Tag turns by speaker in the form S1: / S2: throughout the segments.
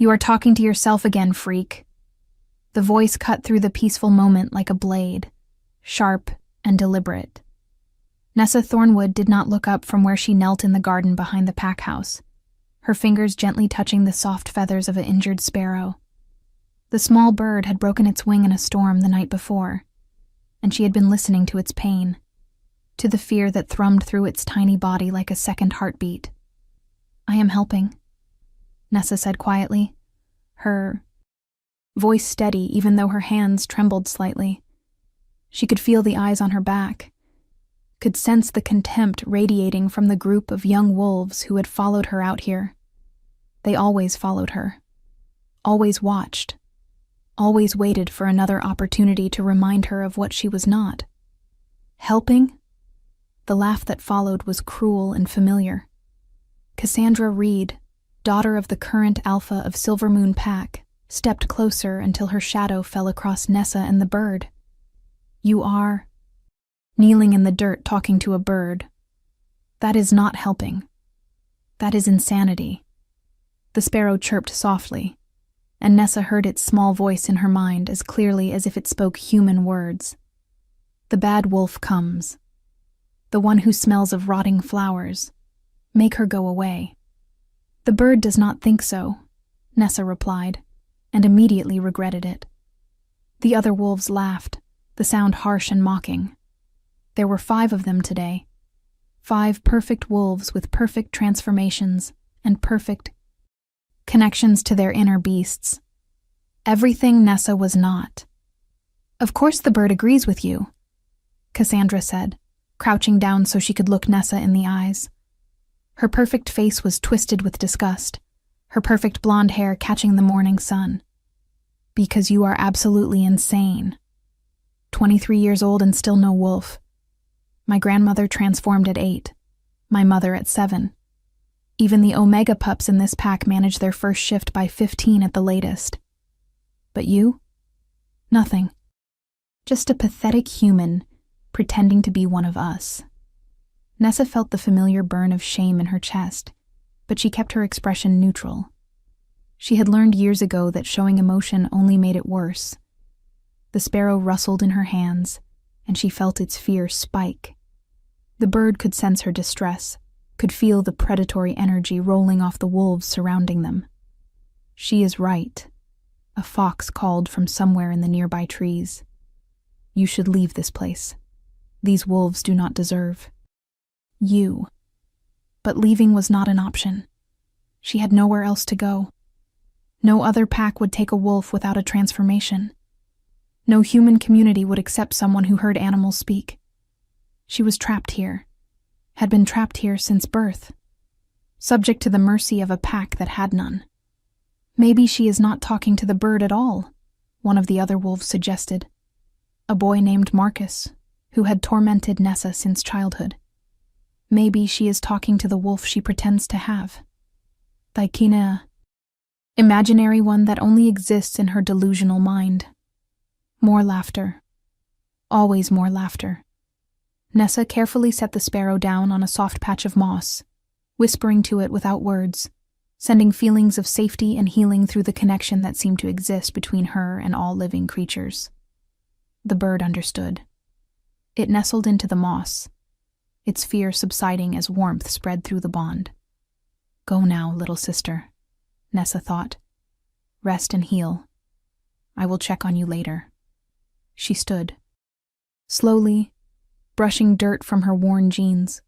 S1: "You are talking to yourself again, freak." The voice cut through the peaceful moment like a blade, sharp and deliberate. Nessa Thornwood did not look up from where she knelt in the garden behind the pack house, her fingers gently touching the soft feathers of an injured sparrow. The small bird had broken its wing in a storm the night before, and she had been listening to its pain, to the fear that thrummed through its tiny body like a second heartbeat. "I am helping," Nessa said quietly, her voice steady even though her hands trembled slightly. She could feel the eyes on her back, could sense the contempt radiating from the group of young wolves who had followed her out here. They always followed her, always watched, always waited for another opportunity to remind her of what she was not. Helping? The laugh that followed was cruel and familiar. Cassandra Reed, daughter of the current alpha of Silver Moon Pack, stepped closer until her shadow fell across Nessa and the bird. "You are kneeling in the dirt talking to a bird. That is not helping. That is insanity." The sparrow chirped softly, and Nessa heard its small voice in her mind as clearly as if it spoke human words. "The bad wolf comes. The one who smells of rotting flowers. Make her go away." "The bird does not think so," Nessa replied, and immediately regretted it. The other wolves laughed, the sound harsh and mocking. There were 5 of them today. 5 perfect wolves with perfect transformations and perfect connections to their inner beasts. Everything Nessa was not. "Of course the bird agrees with you," Cassandra said, crouching down so she could look Nessa in the eyes. Her perfect face was twisted with disgust, her perfect blonde hair catching the morning sun. "Because you are absolutely insane. 23 years old and still no wolf. My grandmother transformed at 8, my mother at 7. Even the Omega pups in this pack manage their first shift by 15 at the latest. But you? Nothing. Just a pathetic human pretending to be one of us." Nessa felt the familiar burn of shame in her chest, but she kept her expression neutral. She had learned years ago that showing emotion only made it worse. The sparrow rustled in her hands, and she felt its fear spike. The bird could sense her distress, could feel the predatory energy rolling off the wolves surrounding them. "She is right," a fox called from somewhere in the nearby trees. "You should leave this place. These wolves do not deserve you." But leaving was not an option. She had nowhere else to go. No other pack would take a wolf without a transformation. No human community would accept someone who heard animals speak. She was trapped here, had been trapped here since birth, subject to the mercy of a pack that had none. "Maybe she is not talking to the bird at all," one of the other wolves suggested. A boy named Marcus, who had tormented Nessa since childhood. "Maybe she is talking to the wolf she pretends to have. The Kina, imaginary one that only exists in her delusional mind." More laughter. Always more laughter. Nessa carefully set the sparrow down on a soft patch of moss, whispering to it without words, sending feelings of safety and healing through the connection that seemed to exist between her and all living creatures. The bird understood. It nestled into the moss, its fear subsiding as warmth spread through the bond. "Go now, little sister," Nessa thought. "Rest and heal. I will check on you later." She stood, slowly, brushing dirt from her worn jeans.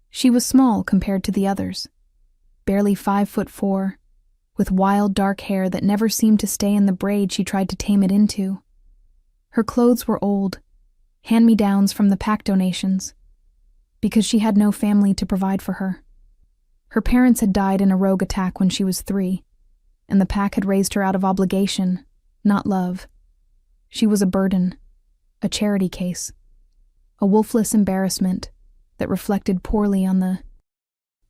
S1: She was small compared to the others, barely 5'4", with wild dark hair that never seemed to stay in the braid she tried to tame it into. Her clothes were old, hand-me-downs from the pack donations, because she had no family to provide for her. Her parents had died in a rogue attack when she was 3, and the pack had raised her out of obligation, not love. She was a burden, a charity case, a wolfless embarrassment that reflected poorly on the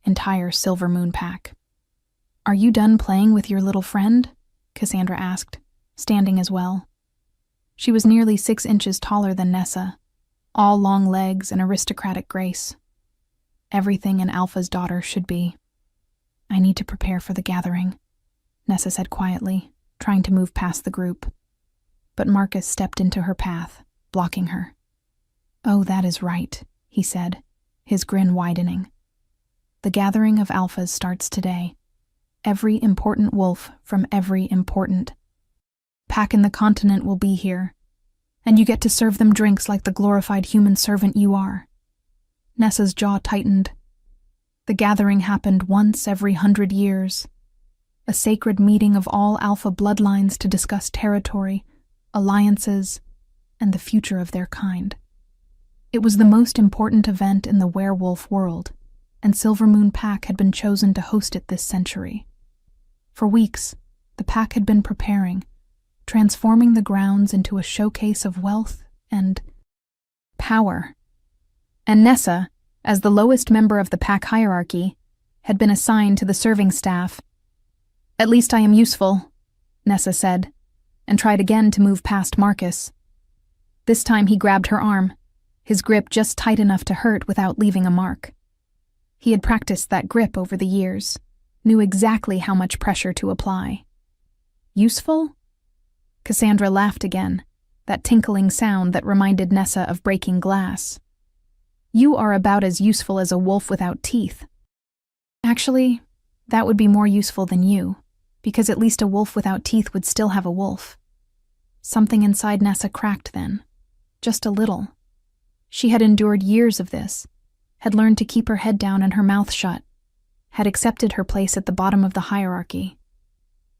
S1: entire Silver Moon pack. "Are you done playing with your little friend?" Cassandra asked, standing as well. She was nearly 6 inches taller than Nessa, all long legs and aristocratic grace. Everything an alpha's daughter should be. "I need to prepare for the gathering." Nessa said quietly, trying to move past the group. But Marcus stepped into her path, blocking her. "Oh, that is right," he said, his grin widening. "The gathering of alphas starts today. Every important wolf from every important pack in the continent will be here, and you get to serve them drinks like the glorified human servant you are." Nessa's jaw tightened. The gathering happened once every 100 years. A sacred meeting of all alpha bloodlines to discuss territory, alliances, and the future of their kind. It was the most important event in the werewolf world, and Silvermoon Pack had been chosen to host it this century. For weeks, the pack had been preparing, transforming the grounds into a showcase of wealth and power. And Nessa, as the lowest member of the pack hierarchy, had been assigned to the serving staff. "At least I am useful," Nessa said, and tried again to move past Marcus. This time he grabbed her arm, his grip just tight enough to hurt without leaving a mark. He had practiced that grip over the years, knew exactly how much pressure to apply. "Useful?" Cassandra laughed again, that tinkling sound that reminded Nessa of breaking glass. "You are about as useful as a wolf without teeth. Actually, that would be more useful than you, because at least a wolf without teeth would still have a wolf." Something inside Nessa cracked then, just a little. She had endured years of this, had learned to keep her head down and her mouth shut, had accepted her place at the bottom of the hierarchy.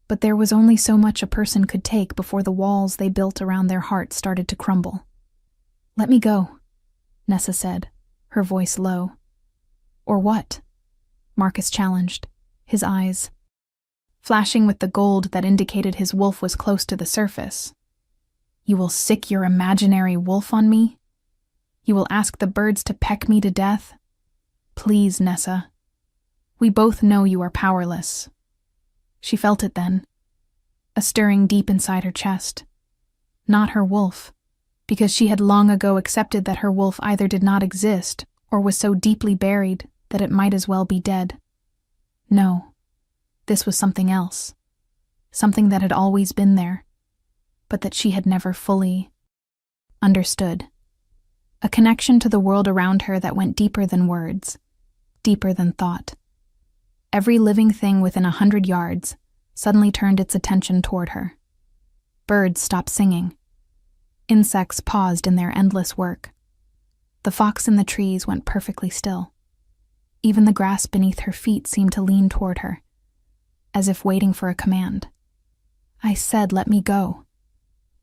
S1: But there was only so much a person could take before the walls they built around their heart started to crumble. "Let me go," Nessa said, her voice low. "Or what?" Marcus challenged, his eyes flashing with the gold that indicated his wolf was close to the surface. "You will sick your imaginary wolf on me? You will ask the birds to peck me to death? Please, Nessa. We both know you are powerless." She felt it then, a stirring deep inside her chest. Not her wolf, because she had long ago accepted that her wolf either did not exist or was so deeply buried that it might as well be dead. No, this was something else, something that had always been there, but that she had never fully understood. A connection to the world around her that went deeper than words, deeper than thought. Every living thing within 100 yards suddenly turned its attention toward her. Birds stopped singing. Insects paused in their endless work. The fox in the trees went perfectly still. Even the grass beneath her feet seemed to lean toward her, as if waiting for a command. "I said, let me go,"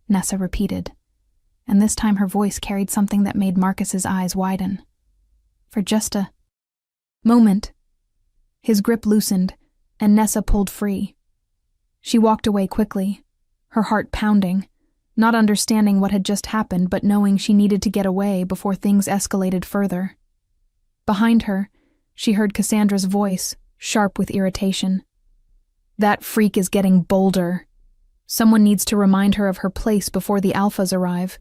S1: Nessa repeated, and this time her voice carried something that made Marcus's eyes widen. For just a moment, his grip loosened, and Nessa pulled free. She walked away quickly, her heart pounding, not understanding what had just happened but knowing she needed to get away before things escalated further. Behind her, she heard Cassandra's voice, sharp with irritation. "That freak is getting bolder. Someone needs to remind her of her place before the alphas arrive.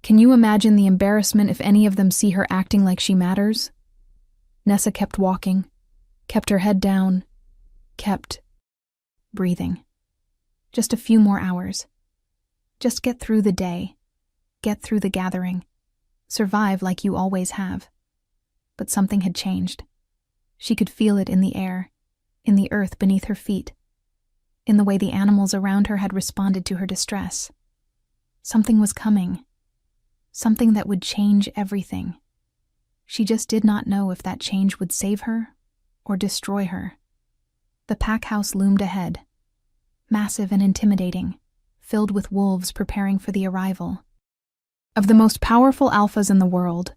S1: Can you imagine the embarrassment if any of them see her acting like she matters?" Nessa kept walking, kept her head down, kept breathing. Just a few more hours. Just get through the day, get through the gathering, survive like you always have. But something had changed. She could feel it in the air, in the earth beneath her feet, in the way the animals around her had responded to her distress. Something was coming, something that would change everything. She just did not know if that change would save her or destroy her. The pack house loomed ahead, massive and intimidating, filled with wolves preparing for the arrival of the most powerful alphas in the world,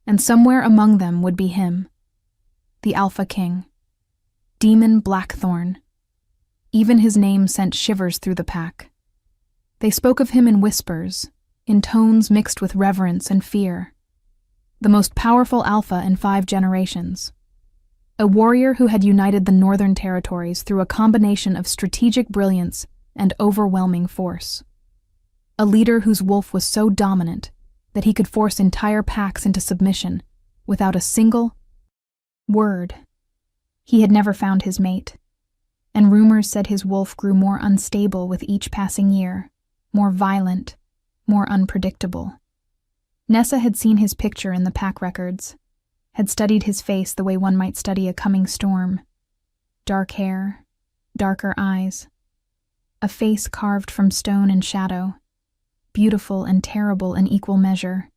S1: and somewhere among them would be him, the Alpha King, Demon Blackthorn. Even his name sent shivers through the pack. They spoke of him in whispers, in tones mixed with reverence and fear. The most powerful alpha in 5 generations. A warrior who had united the northern territories through a combination of strategic brilliance and overwhelming force. A leader whose wolf was so dominant that he could force entire packs into submission without a single word. He had never found his mate. and rumors said his wolf grew more unstable with each passing year, more violent, more unpredictable. Nessa had seen his picture in the pack records, had studied his face the way one might study a coming storm. Dark hair, darker eyes, a face carved from stone and shadow, beautiful and terrible in equal measure.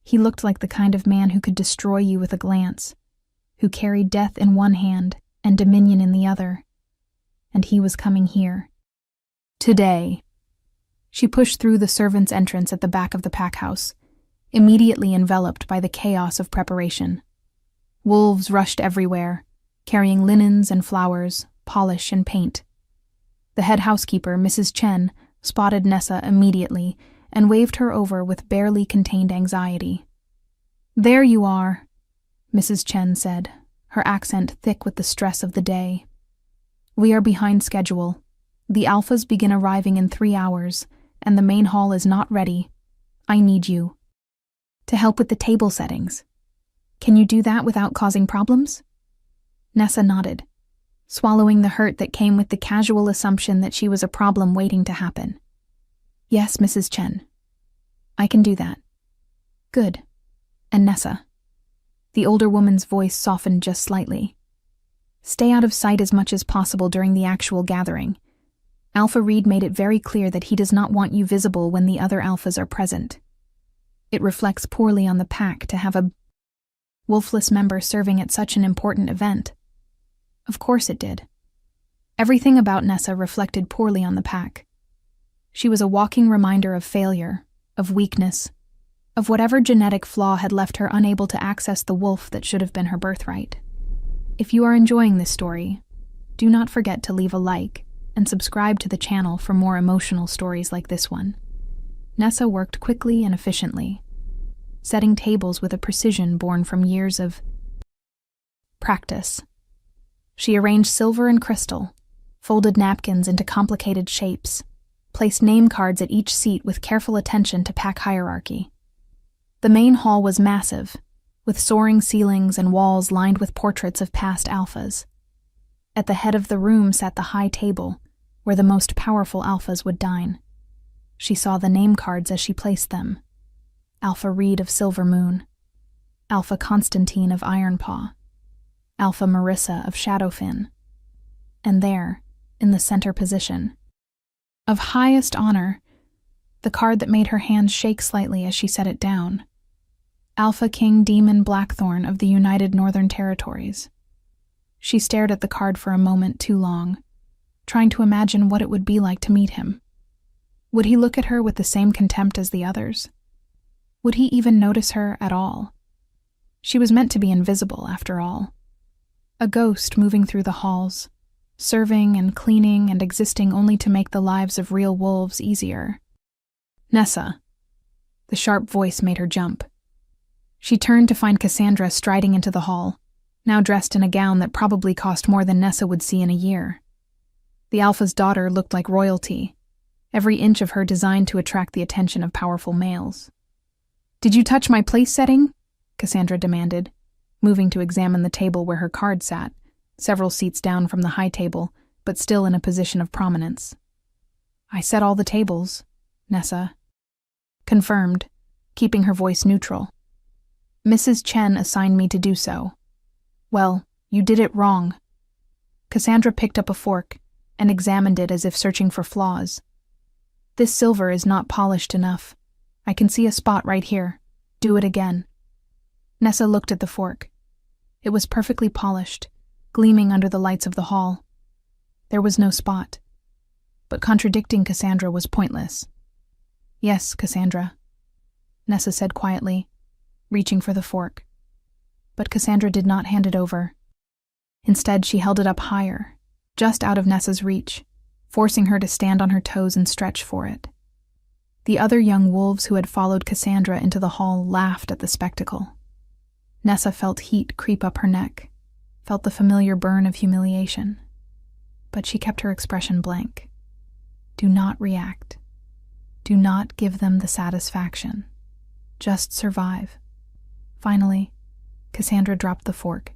S1: He looked like the kind of man who could destroy you with a glance, who carried death in one hand and dominion in the other. And he was coming here. Today. She pushed through the servants' entrance at the back of the pack house, immediately enveloped by the chaos of preparation. Wolves rushed everywhere, carrying linens and flowers, polish and paint. The head housekeeper, Mrs. Chen, spotted Nessa immediately and waved her over with barely contained anxiety. "There you are," Mrs. Chen said, her accent thick with the stress of the day. "We are behind schedule. The alphas begin arriving in 3 hours, and the main hall is not ready. I need you. To help with the table settings. Can you do that without causing problems?" Nessa nodded, swallowing the hurt that came with the casual assumption that she was a problem waiting to happen. "Yes, Mrs. Chen. I can do that." "Good. And Nessa." The older woman's voice softened just slightly. "Stay out of sight as much as possible during the actual gathering. Alpha Reed made it very clear that he does not want you visible when the other alphas are present. It reflects poorly on the pack to have a wolfless member serving at such an important event." Of course it did. Everything about Nessa reflected poorly on the pack. She was a walking reminder of failure, of weakness, of whatever genetic flaw had left her unable to access the wolf that should have been her birthright. If you are enjoying this story, do not forget to leave a like and subscribe to the channel for more emotional stories like this one. Nessa worked quickly and efficiently, setting tables with a precision born from years of practice. She arranged silver and crystal, folded napkins into complicated shapes, placed name cards at each seat with careful attention to pack hierarchy. The main hall was massive, with soaring ceilings and walls lined with portraits of past alphas. At the head of the room sat the high table, where the most powerful alphas would dine. She saw the name cards as she placed them. Alpha Reed of Silver Moon, Alpha Constantine of Ironpaw, Alpha Marissa of Shadowfin, and there, in the center position, of highest honor, the card that made her hands shake slightly as she set it down, Alpha King Demon Blackthorn of the United Northern Territories. She stared at the card for a moment too long, trying to imagine what it would be like to meet him. Would he look at her with the same contempt as the others? Would he even notice her at all? She was meant to be invisible, after all. A ghost moving through the halls, serving and cleaning and existing only to make the lives of real wolves easier. "Nessa." The sharp voice made her jump. She turned to find Cassandra striding into the hall, now dressed in a gown that probably cost more than Nessa would see in a year. The Alpha's daughter looked like royalty, every inch of her designed to attract the attention of powerful males. "Did you touch my place setting?" Cassandra demanded, moving to examine the table where her card sat, several seats down from the high table, but still in a position of prominence. "I set all the tables," Nessa confirmed, keeping her voice neutral. "Mrs. Chen assigned me to do so." "Well, you did it wrong." Cassandra picked up a fork and examined it as if searching for flaws. "This silver is not polished enough. I can see a spot right here. Do it again." Nessa looked at the fork. It was perfectly polished, gleaming under the lights of the hall. There was no spot. But contradicting Cassandra was pointless. "Yes, Cassandra," Nessa said quietly, reaching for the fork. But Cassandra did not hand it over. Instead, she held it up higher, just out of Nessa's reach, forcing her to stand on her toes and stretch for it. The other young wolves who had followed Cassandra into the hall laughed at the spectacle. Nessa felt heat creep up her neck, felt the familiar burn of humiliation. But she kept her expression blank. Do not react. Do not give them the satisfaction. Just survive. Finally, Cassandra dropped the fork.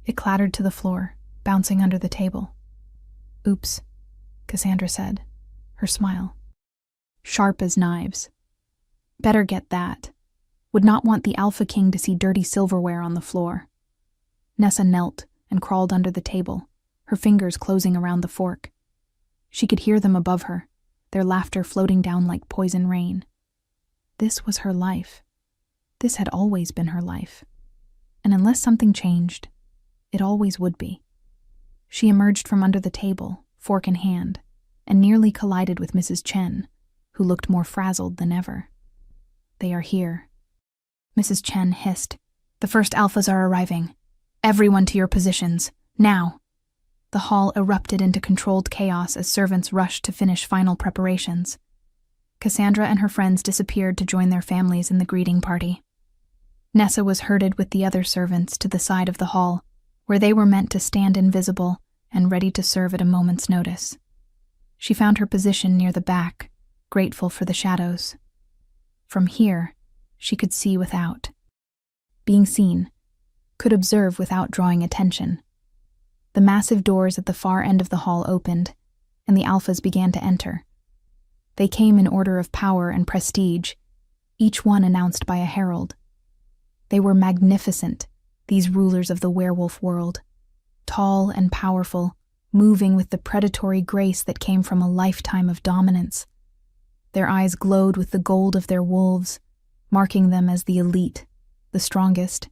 S1: It clattered to the floor, bouncing under the table. Oops, Cassandra said, her smile sharp as knives. Better get that. Would not want the Alpha King to see dirty silverware on the floor. Nessa knelt and crawled under the table, her fingers closing around the fork. She could hear them above her, their laughter floating down like poison rain. This was her life. This had always been her life. And unless something changed, it always would be. She emerged from under the table, fork in hand, and nearly collided with Mrs. Chen, who looked more frazzled than ever. They are here. Mrs. Chen hissed. The first alphas are arriving. Everyone to your positions, now. The hall erupted into controlled chaos as servants rushed to finish final preparations. Cassandra and her friends disappeared to join their families in the greeting party. Nessa was herded with the other servants to the side of the hall, where they were meant to stand invisible and ready to serve at a moment's notice. She found her position near the back, grateful for the shadows. From here, she could see without. Being seen, could observe without drawing attention. The massive doors at the far end of the hall opened, and the alphas began to enter. They came in order of power and prestige, each one announced by a herald. They were magnificent, these rulers of the werewolf world, tall and powerful, moving with the predatory grace that came from a lifetime of dominance. Their eyes glowed with the gold of their wolves, marking them as the elite, the strongest,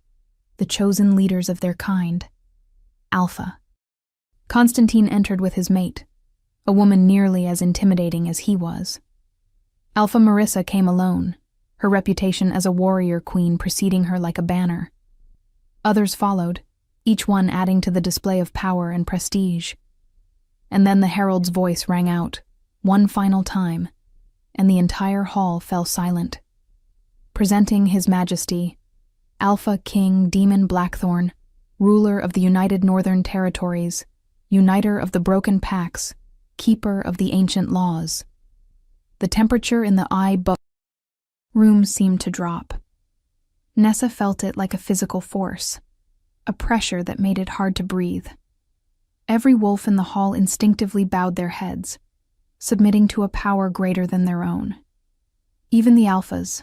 S1: the chosen leaders of their kind. Alpha. Constantine entered with his mate, a woman nearly as intimidating as he was. Alpha Marissa came alone, her reputation as a warrior queen preceding her like a banner. Others followed, each one adding to the display of power and prestige. And then the herald's voice rang out, one final time, and the entire hall fell silent. Presenting His Majesty, Alpha King Demon Blackthorn, ruler of the United Northern Territories, uniter of the broken packs, keeper of the ancient laws. The temperature in the room seemed to drop. Nessa felt it like a physical force, a pressure that made it hard to breathe. Every wolf in the hall instinctively bowed their heads, submitting to a power greater than their own. Even the alphas,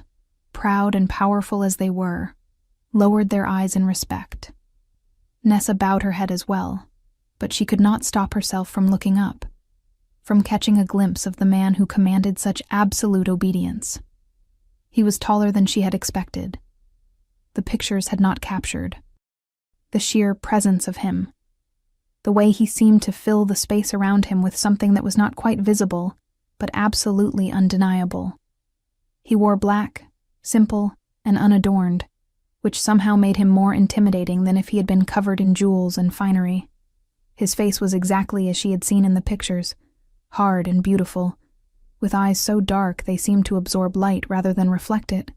S1: proud and powerful as they were, lowered their eyes in respect. Nessa bowed her head as well, but she could not stop herself from looking up, from catching a glimpse of the man who commanded such absolute obedience. He was taller than she had expected. The pictures had not captured. The sheer presence of him, the way he seemed to fill the space around him with something that was not quite visible, but absolutely undeniable. He wore black, simple, and unadorned, which somehow made him more intimidating than if he had been covered in jewels and finery. His face was exactly as she had seen in the pictures, hard and beautiful, with eyes so dark they seemed to absorb light rather than reflect it.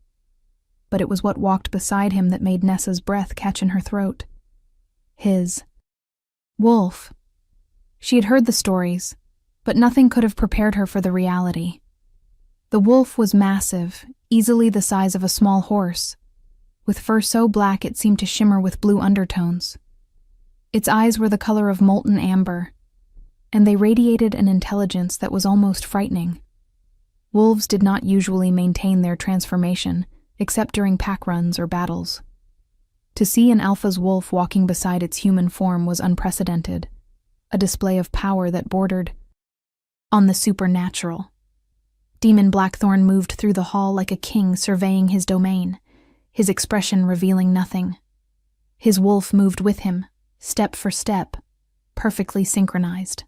S1: But it was what walked beside him that made Nessa's breath catch in her throat. His wolf. She had heard the stories, but nothing could have prepared her for the reality. The wolf was massive, easily the size of a small horse, with fur so black it seemed to shimmer with blue undertones. Its eyes were the color of molten amber, and they radiated an intelligence that was almost frightening. Wolves did not usually maintain their transformation, except during pack runs or battles. To see an alpha's wolf walking beside its human form was unprecedented, a display of power that bordered on the supernatural. Demon Blackthorn moved through the hall like a king surveying his domain, his expression revealing nothing. His wolf moved with him, step for step, perfectly synchronized.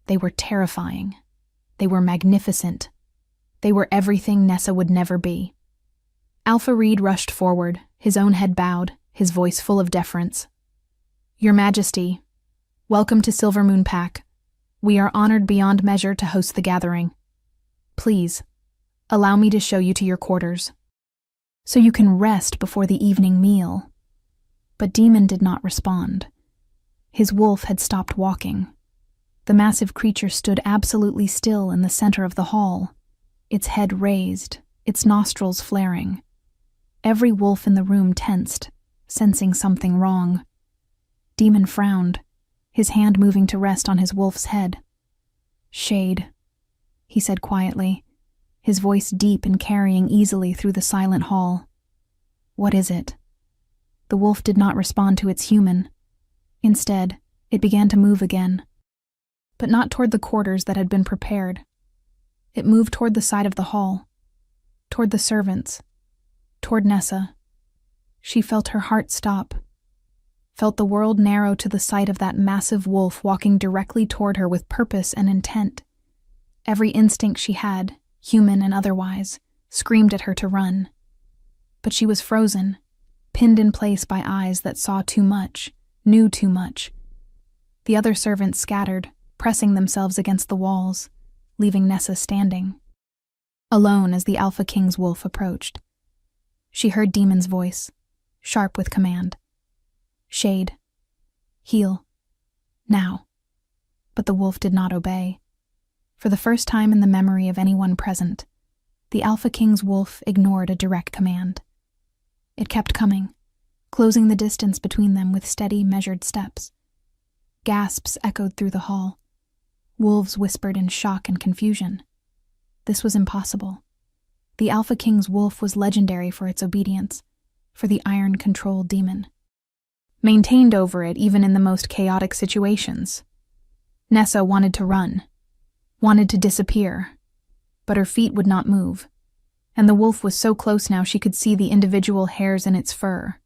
S1: They were terrifying. They were magnificent. They were everything Nessa would never be. Alpha Reed rushed forward, his own head bowed, his voice full of deference. Your Majesty, welcome to Silver Moon Pack. We are honored beyond measure to host the gathering. Please, allow me to show you to your quarters, so you can rest before the evening meal. But Demon did not respond. His wolf had stopped walking. The massive creature stood absolutely still in the center of the hall, its head raised, its nostrils flaring. Every wolf in the room tensed, sensing something wrong. Demon frowned, his hand moving to rest on his wolf's head. "Shade," he said quietly, his voice deep and carrying easily through the silent hall. "What is it?" The wolf did not respond to its human. Instead, it began to move again. But not toward the quarters that had been prepared. It moved toward the side of the hall, toward the servants, toward Nessa. She felt her heart stop, felt the world narrow to the sight of that massive wolf walking directly toward her with purpose and intent. Every instinct she had, human and otherwise, screamed at her to run. But she was frozen, pinned in place by eyes that saw too much, knew too much. The other servants scattered, pressing themselves against the walls, leaving Nessa standing, alone as the Alpha King's wolf approached. She heard Demon's voice, sharp with command. "Shade. Heal. Now." But the wolf did not obey. For the first time in the memory of anyone present, the Alpha King's wolf ignored a direct command. It kept coming, closing the distance between them with steady, measured steps. Gasps echoed through the hall. Wolves whispered in shock and confusion. This was impossible. The Alpha King's wolf was legendary for its obedience, for the iron-controlled demon, maintained over it even in the most chaotic situations. Nessa wanted to run, wanted to disappear, but her feet would not move, and the wolf was so close now she could see the individual hairs in its fur,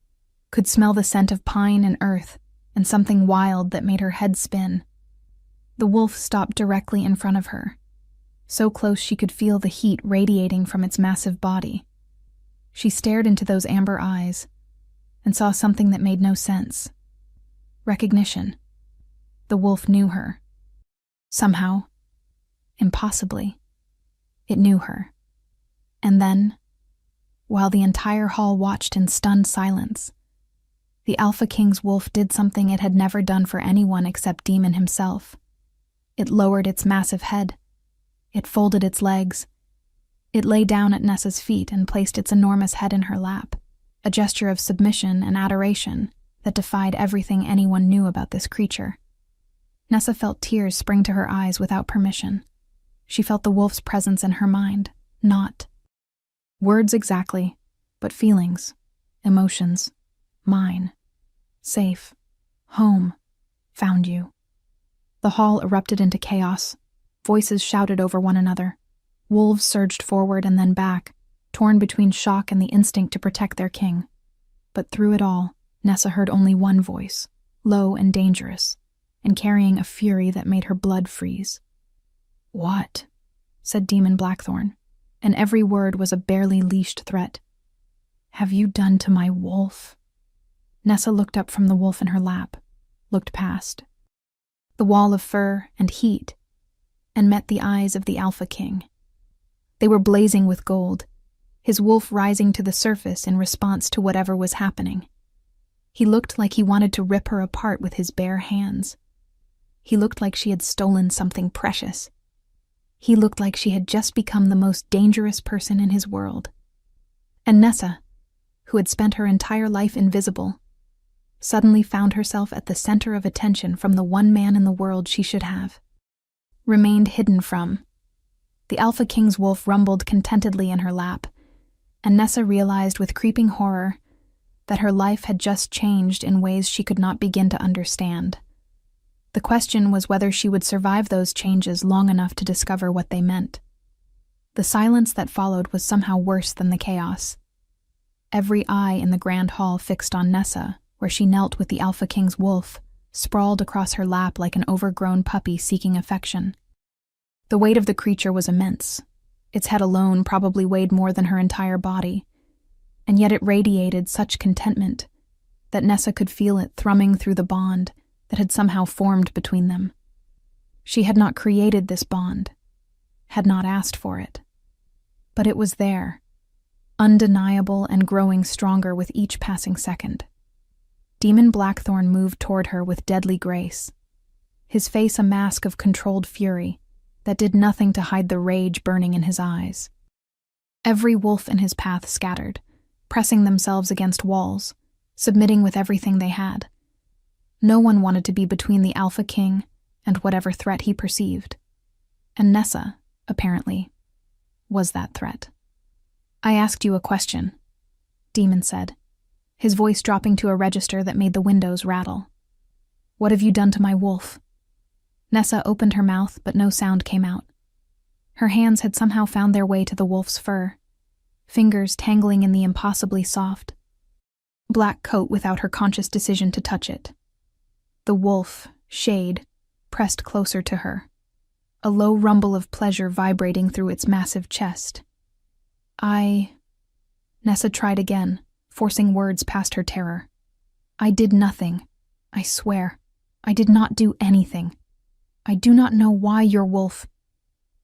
S1: could smell the scent of pine and earth, and something wild that made her head spin. The wolf stopped directly in front of her, so close she could feel the heat radiating from its massive body. She stared into those amber eyes and saw something that made no sense. Recognition. The wolf knew her. Somehow, impossibly, it knew her. And then, while the entire hall watched in stunned silence, the Alpha King's wolf did something it had never done for anyone except Demon himself. It lowered its massive head. It folded its legs. It lay down at Nessa's feet and placed its enormous head in her lap, a gesture of submission and adoration that defied everything anyone knew about this creature. Nessa felt tears spring to her eyes without permission. She felt the wolf's presence in her mind, not words exactly, but feelings, emotions, mine, safe, home, found you. The hall erupted into chaos. Voices shouted over one another. Wolves surged forward and then back, torn between shock and the instinct to protect their king. But through it all, Nessa heard only one voice, low and dangerous, and carrying a fury that made her blood freeze. "What?" said Demon Blackthorn, and every word was a barely leashed threat. "Have you done to my wolf?" Nessa looked up from the wolf in her lap, looked past the wall of fur and heat, and met the eyes of the Alpha King. They were blazing with gold, his wolf rising to the surface in response to whatever was happening. He looked like he wanted to rip her apart with his bare hands. He looked like she had stolen something precious. He looked like she had just become the most dangerous person in his world. And Nessa, who had spent her entire life invisible, suddenly found herself at the center of attention from the one man in the world she should have remained hidden from. The Alpha King's wolf rumbled contentedly in her lap, and Nessa realized with creeping horror that her life had just changed in ways she could not begin to understand. The question was whether she would survive those changes long enough to discover what they meant. The silence that followed was somehow worse than the chaos. Every eye in the grand hall fixed on Nessa, where she knelt with the Alpha King's wolf, sprawled across her lap like an overgrown puppy seeking affection. The weight of the creature was immense. Its head alone probably weighed more than her entire body, and yet it radiated such contentment that Nessa could feel it thrumming through the bond that had somehow formed between them. She had not created this bond, had not asked for it. But it was there, undeniable and growing stronger with each passing second. Demon Blackthorn moved toward her with deadly grace, his face a mask of controlled fury that did nothing to hide the rage burning in his eyes. Every wolf in his path scattered, pressing themselves against walls, submitting with everything they had. No one wanted to be between the Alpha King and whatever threat he perceived. And Nessa, apparently, was that threat. "I asked you a question," Demon said, his voice dropping to a register that made the windows rattle. "What have you done to my wolf?" Nessa opened her mouth, but no sound came out. Her hands had somehow found their way to the wolf's fur, fingers tangling in the impossibly soft black coat without her conscious decision to touch it. The wolf, Shade, pressed closer to her, a low rumble of pleasure vibrating through its massive chest. Nessa tried again, forcing words past her terror. "I did nothing. I swear. I did not do anything. I do not know why your wolf—"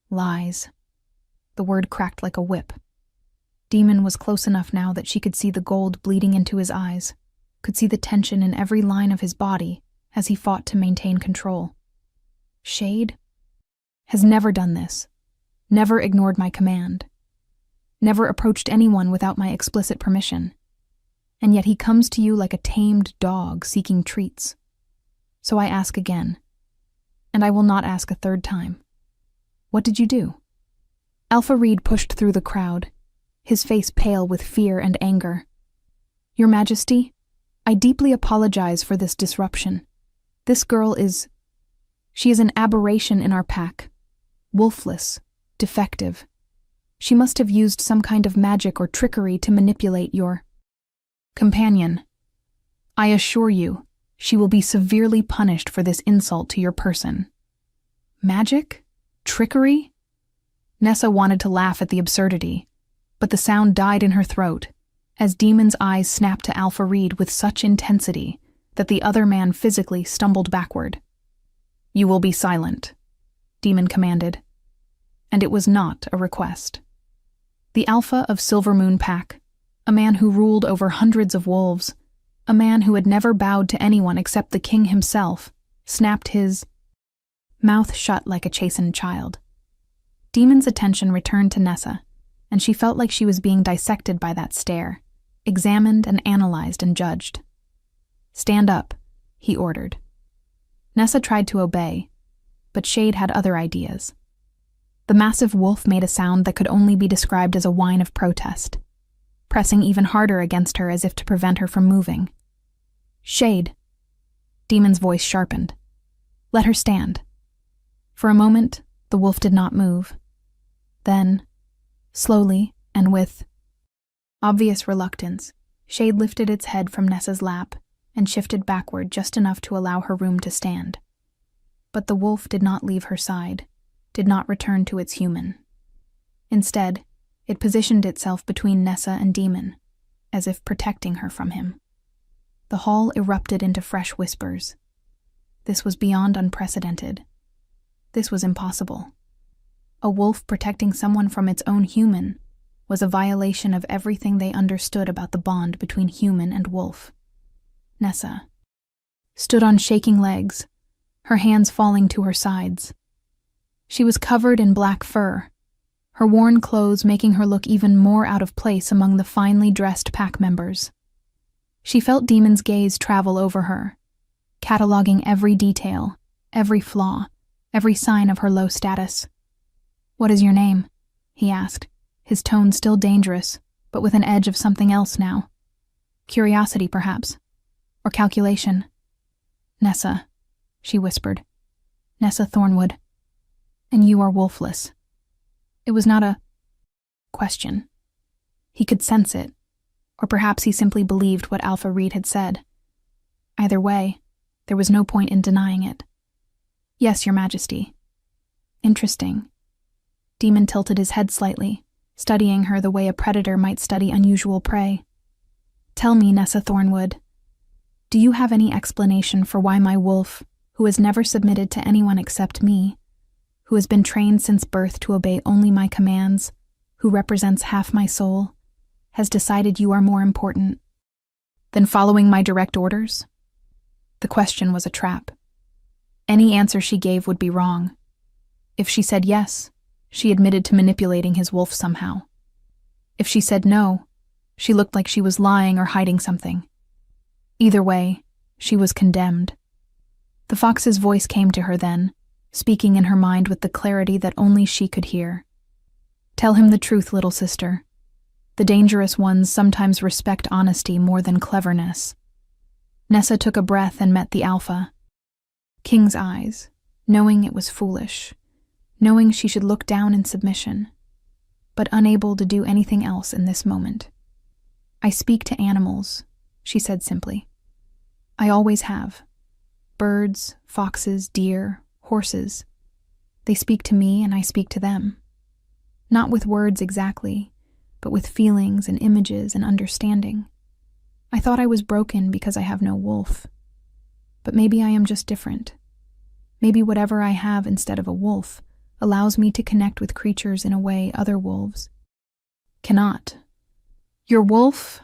S1: "Lies." The word cracked like a whip. Demon was close enough now that she could see the gold bleeding into his eyes, could see the tension in every line of his body as he fought to maintain control. "Shade has never done this, never ignored my command, never approached anyone without my explicit permission. And yet he comes to you like a tamed dog seeking treats. So I ask again, and I will not ask a third time. What did you do?" Alpha Reed pushed through the crowd, his face pale with fear and anger. "Your Majesty, I deeply apologize for this disruption. This girl she is an aberration in our pack, wolfless, defective. She must have used some kind of magic or trickery to manipulate your companion. I assure you, she will be severely punished for this insult to your person." "Magic? Trickery?" Nessa wanted to laugh at the absurdity, but the sound died in her throat as Demon's eyes snapped to Alpha Reed with such intensity that the other man physically stumbled backward. "You will be silent," Demon commanded. And it was not a request. The Alpha of Silvermoon Pack, a man who ruled over hundreds of wolves, a man who had never bowed to anyone except the king himself, snapped his mouth shut like a chastened child. Demon's attention returned to Nessa, and she felt like she was being dissected by that stare, examined and analyzed and judged. "Stand up," he ordered. Nessa tried to obey, but Shade had other ideas. The massive wolf made a sound that could only be described as a whine of protest, pressing even harder against her as if to prevent her from moving. "Shade." Demon's voice sharpened. "Let her stand." For a moment, the wolf did not move. Then, slowly and with obvious reluctance, Shade lifted its head from Nessa's lap and shifted backward just enough to allow her room to stand. But the wolf did not leave her side, did not return to its human. Instead, it positioned itself between Nessa and Demon, as if protecting her from him. The hall erupted into fresh whispers. This was beyond unprecedented. This was impossible. A wolf protecting someone from its own human was a violation of everything they understood about the bond between human and wolf. Nessa stood on shaking legs, her hands falling to her sides. She was covered in black fur, her worn clothes making her look even more out of place among the finely dressed pack members. She felt Demon's gaze travel over her, cataloging every detail, every flaw, every sign of her low status. "What is your name?" he asked, his tone still dangerous, but with an edge of something else now. Curiosity, perhaps, or calculation. "Nessa," she whispered. "Nessa Thornwood. And you are wolfless." It was not a question. He could sense it, or perhaps he simply believed what Alpha Reed had said. Either way, there was no point in denying it. "Yes, Your Majesty." "Interesting." Demon tilted his head slightly, studying her the way a predator might study unusual prey. "Tell me, Nessa Thornwood, do you have any explanation for why my wolf, who has never submitted to anyone except me, who has been trained since birth to obey only my commands, who represents half my soul, has decided you are more important than following my direct orders?" The question was a trap. Any answer she gave would be wrong. If she said yes, she admitted to manipulating his wolf somehow. If she said no, she looked like she was lying or hiding something. Either way, she was condemned. The fox's voice came to her then, speaking in her mind with the clarity that only she could hear. Tell him the truth, little sister. The dangerous ones sometimes respect honesty more than cleverness. Nessa took a breath and met the alpha. King's eyes, knowing it was foolish, knowing she should look down in submission, but unable to do anything else in this moment. I speak to animals, she said simply. I always have. Birds, foxes, deer, horses. They speak to me and I speak to them. Not with words exactly, but with feelings and images and understanding. I thought I was broken because I have no wolf. But maybe I am just different. Maybe whatever I have instead of a wolf allows me to connect with creatures in a way other wolves cannot. Your wolf?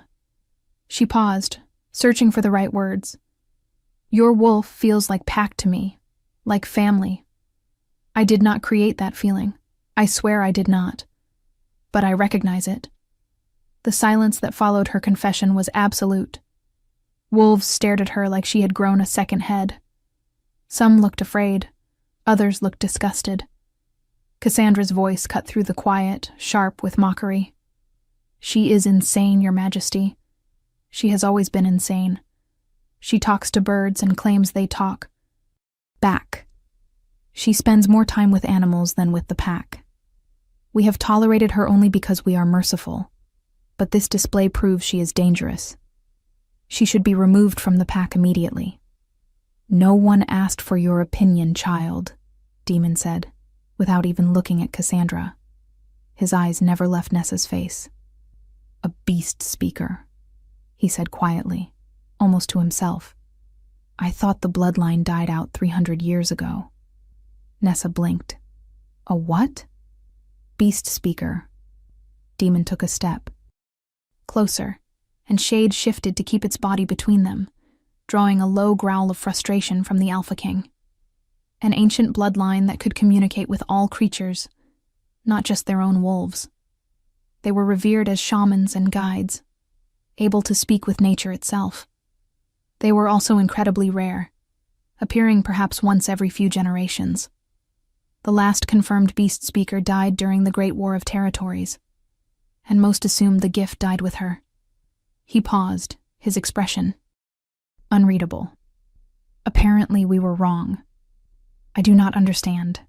S1: She paused, searching for the right words. Your wolf feels like pack to me, like family. I did not create that feeling. I swear I did not. But I recognize it. The silence that followed her confession was absolute. Wolves stared at her like she had grown a second head. Some looked afraid, others looked disgusted. Cassandra's voice cut through the quiet, sharp with mockery. She is insane, Your Majesty. She has always been insane. She talks to birds and claims they talk back. She spends more time with animals than with the pack. We have tolerated her only because we are merciful, but this display proves she is dangerous. She should be removed from the pack immediately. No one asked for your opinion, child, Demon said, without even looking at Cassandra. His eyes never left Nessa's face. A beast speaker, he said quietly, almost to himself. I thought the bloodline died out 300 years ago. Nessa blinked. A what? Beast speaker. Demon took a step. Closer, and Shade shifted to keep its body between them, drawing a low growl of frustration from the Alpha King. An ancient bloodline that could communicate with all creatures, not just their own wolves. They were revered as shamans and guides, able to speak with nature itself. They were also incredibly rare, appearing perhaps once every few generations. The last confirmed beast speaker died during the Great War of Territories, and most assumed the gift died with her. He paused, his expression unreadable. Apparently we were wrong. I do not understand,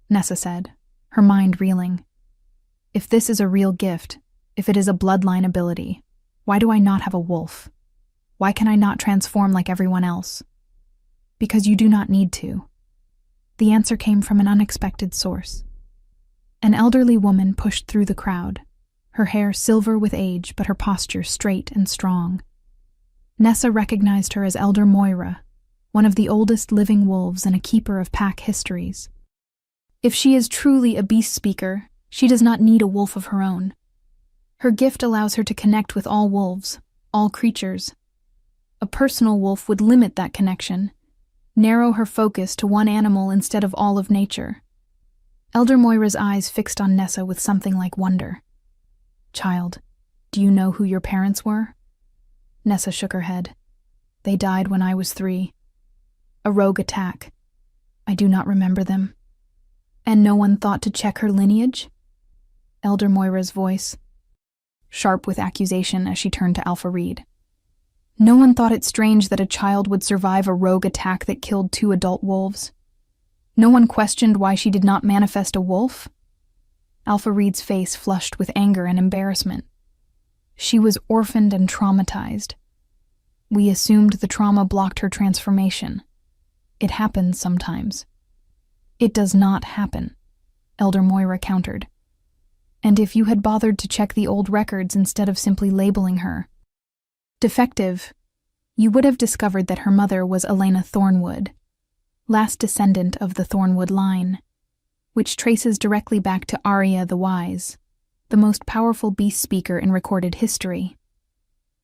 S1: Nessa said, her mind reeling. If this is a real gift, if it is a bloodline ability, why do I not have a wolf? Why can I not transform like everyone else? Because you do not need to. The answer came from an unexpected source. An elderly woman pushed through the crowd, her hair silver with age but her posture straight and strong. Nessa recognized her as Elder Moira, one of the oldest living wolves and a keeper of pack histories. If she is truly a beast speaker, she does not need a wolf of her own. Her gift allows her to connect with all wolves, all creatures. A personal wolf would limit that connection, narrow her focus to one animal instead of all of nature. Elder Moira's eyes fixed on Nessa with something like wonder. Child, do you know who your parents were? Nessa shook her head. They died when I was 3. A rogue attack. I do not remember them. And no one thought to check her lineage? Elder Moira's voice, sharp with accusation as she turned to Alpha Reed. No one thought it strange that a child would survive a rogue attack that killed 2 adult wolves. No one questioned why she did not manifest a wolf. Alpha Reed's face flushed with anger and embarrassment. She was orphaned and traumatized. We assumed the trauma blocked her transformation. It happens sometimes. It does not happen, Elder Moira countered. And if you had bothered to check the old records instead of simply labeling her defective, you would have discovered that her mother was Elena Thornwood, last descendant of the Thornwood line, which traces directly back to Arya the Wise, the most powerful beast speaker in recorded history.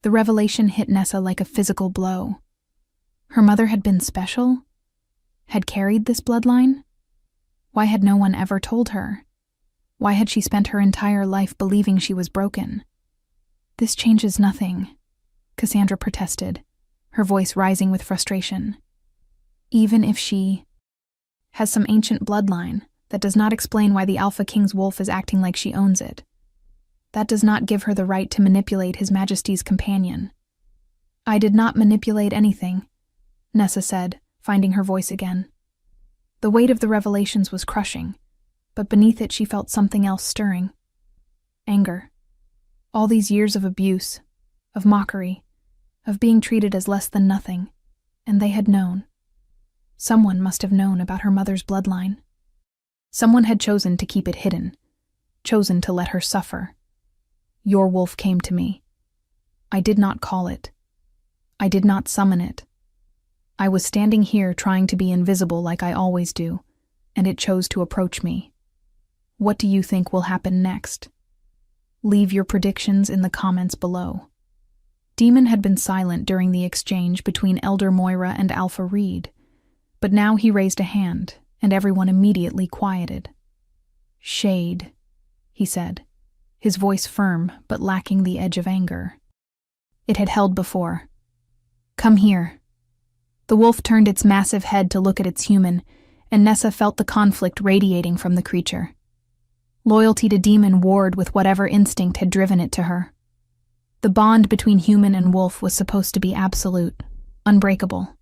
S1: The revelation hit Nessa like a physical blow. Her mother had been special? Had carried this bloodline? Why had no one ever told her? Why had she spent her entire life believing she was broken? This changes nothing, Cassandra protested, her voice rising with frustration. Even if she has some ancient bloodline, that does not explain why the Alpha King's wolf is acting like she owns it. That does not give her the right to manipulate His Majesty's companion. I did not manipulate anything, Nessa said, finding her voice again. The weight of the revelations was crushing, but beneath it she felt something else stirring. Anger. All these years of abuse, of mockery, of being treated as less than nothing, and they had known. Someone must have known about her mother's bloodline. Someone had chosen to keep it hidden, chosen to let her suffer. Your wolf came to me. I did not call it. I did not summon it. I was standing here trying to be invisible like I always do, and it chose to approach me. What do you think will happen next? Leave your predictions in the comments below. Demon had been silent during the exchange between Elder Moira and Alpha Reed, but now he raised a hand, and everyone immediately quieted. Shade, he said, his voice firm but lacking the edge of anger. It had held before. Come here. The wolf turned its massive head to look at its human, and Nessa felt the conflict radiating from the creature. Loyalty to Demon warred with whatever instinct had driven it to her. The bond between human and wolf was supposed to be absolute, unbreakable.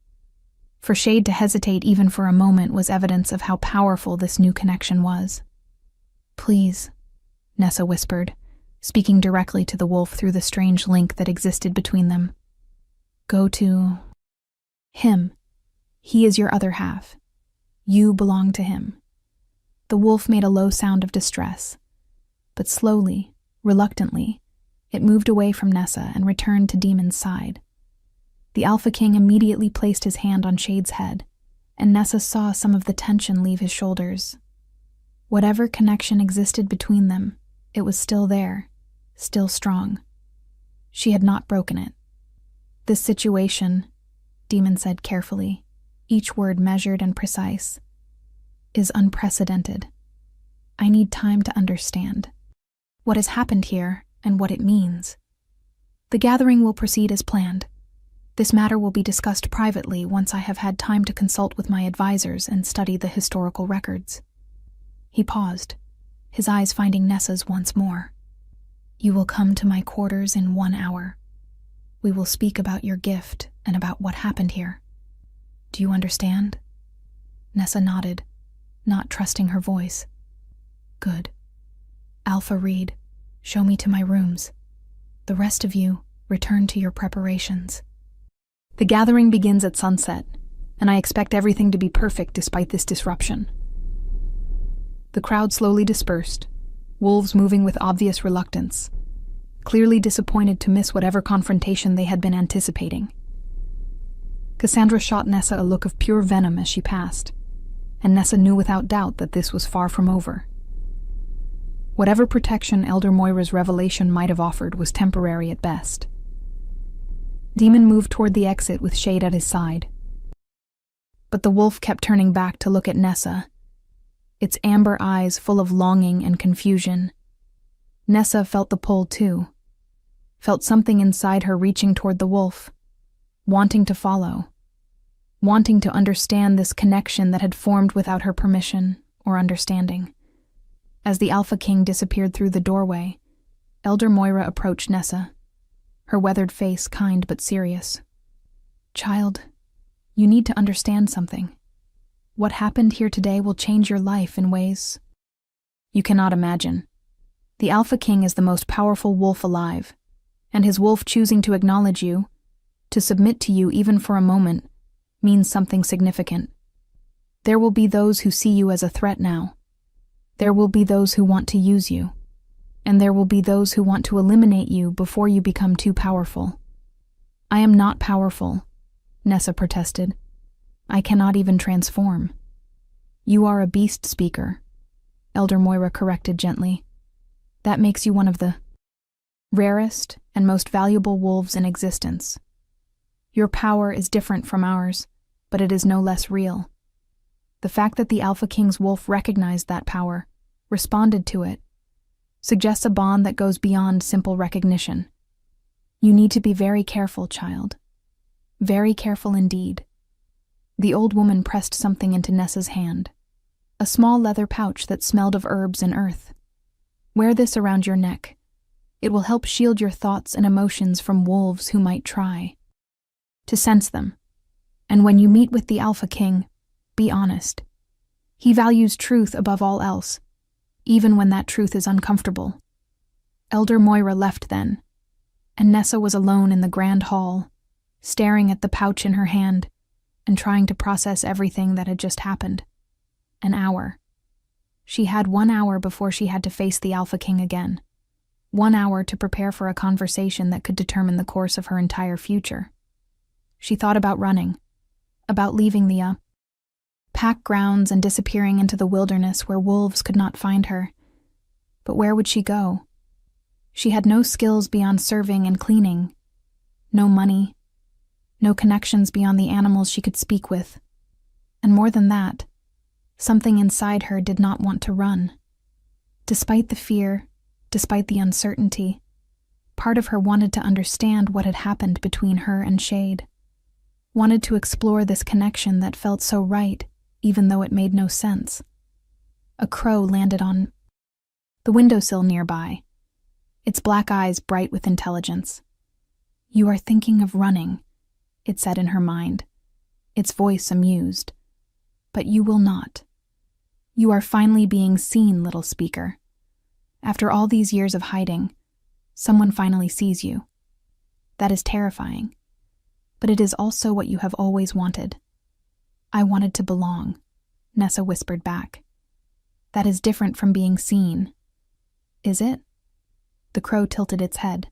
S1: For Shade to hesitate even for a moment was evidence of how powerful this new connection was. Please, Nessa whispered, speaking directly to the wolf through the strange link that existed between them. Go to him. He is your other half. You belong to him. The wolf made a low sound of distress, but slowly, reluctantly, it moved away from Nessa and returned to Demon's side. The Alpha King immediately placed his hand on Shade's head, and Nessa saw some of the tension leave his shoulders. Whatever connection existed between them, it was still there, still strong. She had not broken it. This situation, Demon said carefully, each word measured and precise, is unprecedented. I need time to understand what has happened here and what it means. The gathering will proceed as planned. This matter will be discussed privately once I have had time to consult with my advisors and study the historical records. He paused, his eyes finding Nessa's once more. You will come to my quarters in 1 hour. We will speak about your gift and about what happened here. Do you understand? Nessa nodded, not trusting her voice. Good. Alpha Reed, show me to my rooms. The rest of you, return to your preparations. The gathering begins at sunset, and I expect everything to be perfect despite this disruption. The crowd slowly dispersed, wolves moving with obvious reluctance, clearly disappointed to miss whatever confrontation they had been anticipating. Cassandra shot Nessa a look of pure venom as she passed, and Nessa knew without doubt that this was far from over. Whatever protection Elder Moira's revelation might have offered was temporary at best. Demon moved toward the exit with Shade at his side. But the wolf kept turning back to look at Nessa, its amber eyes full of longing and confusion. Nessa felt the pull too, felt something inside her reaching toward the wolf, wanting to follow, wanting to understand this connection that had formed without her permission or understanding. As the Alpha King disappeared through the doorway, Elder Moira approached Nessa, her weathered face kind but serious. Child, you need to understand something. What happened here today will change your life in ways you cannot imagine. The Alpha King is the most powerful wolf alive, and his wolf choosing to acknowledge you, to submit to you even for a moment, means something significant. There will be those who see you as a threat now. There will be those who want to use you, and there will be those who want to eliminate you before you become too powerful. I am not powerful, Nessa protested. I cannot even transform. You are a beast speaker, Elder Moira corrected gently. That makes you one of the rarest and most valuable wolves in existence. Your power is different from ours, but it is no less real. The fact that the Alpha King's wolf recognized that power, responded to it, suggests a bond that goes beyond simple recognition. You need to be very careful, child. Very careful indeed. The old woman pressed something into Nessa's hand, a small leather pouch that smelled of herbs and earth. Wear this around your neck. It will help shield your thoughts and emotions from wolves who might try to sense them. And when you meet with the Alpha King, be honest. He values truth above all else, even when that truth is uncomfortable. Elder Moira left then, and Nessa was alone in the grand hall, staring at the pouch in her hand and trying to process everything that had just happened. An hour. She had 1 hour before she had to face the Alpha King again. 1 hour to prepare for a conversation that could determine the course of her entire future. She thought about running, about leaving the pack grounds and disappearing into the wilderness where wolves could not find her. But where would she go? She had no skills beyond serving and cleaning, no money, no connections beyond the animals she could speak with. And more than that, something inside her did not want to run. Despite the fear, despite the uncertainty, part of her wanted to understand what had happened between her and Shade, wanted to explore this connection that felt so right, even though it made no sense. A crow landed on the windowsill nearby, its black eyes bright with intelligence. "You are thinking of running," it said in her mind, its voice amused. "But you will not. You are finally being seen, little speaker. After all these years of hiding, someone finally sees you. That is terrifying, but it is also what you have always wanted." "I wanted to belong," Nessa whispered back. "That is different from being seen." "Is it?" The crow tilted its head.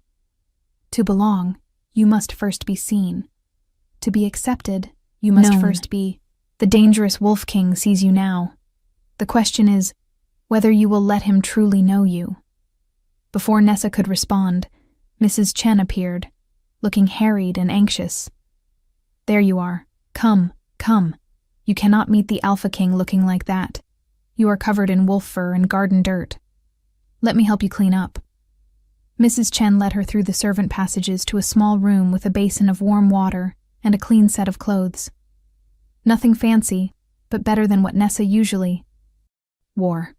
S1: "To belong, you must first be seen. To be accepted, you must first be. The dangerous Wolf King sees you now. The question is whether you will let him truly know you." Before Nessa could respond, Mrs. Chen appeared, looking harried and anxious. "There you are. Come, come. You cannot meet the Alpha King looking like that. You are covered in wolf fur and garden dirt. Let me help you clean up." Mrs. Chen led her through the servant passages to a small room with a basin of warm water and a clean set of clothes. Nothing fancy, but better than what Nessa usually wore.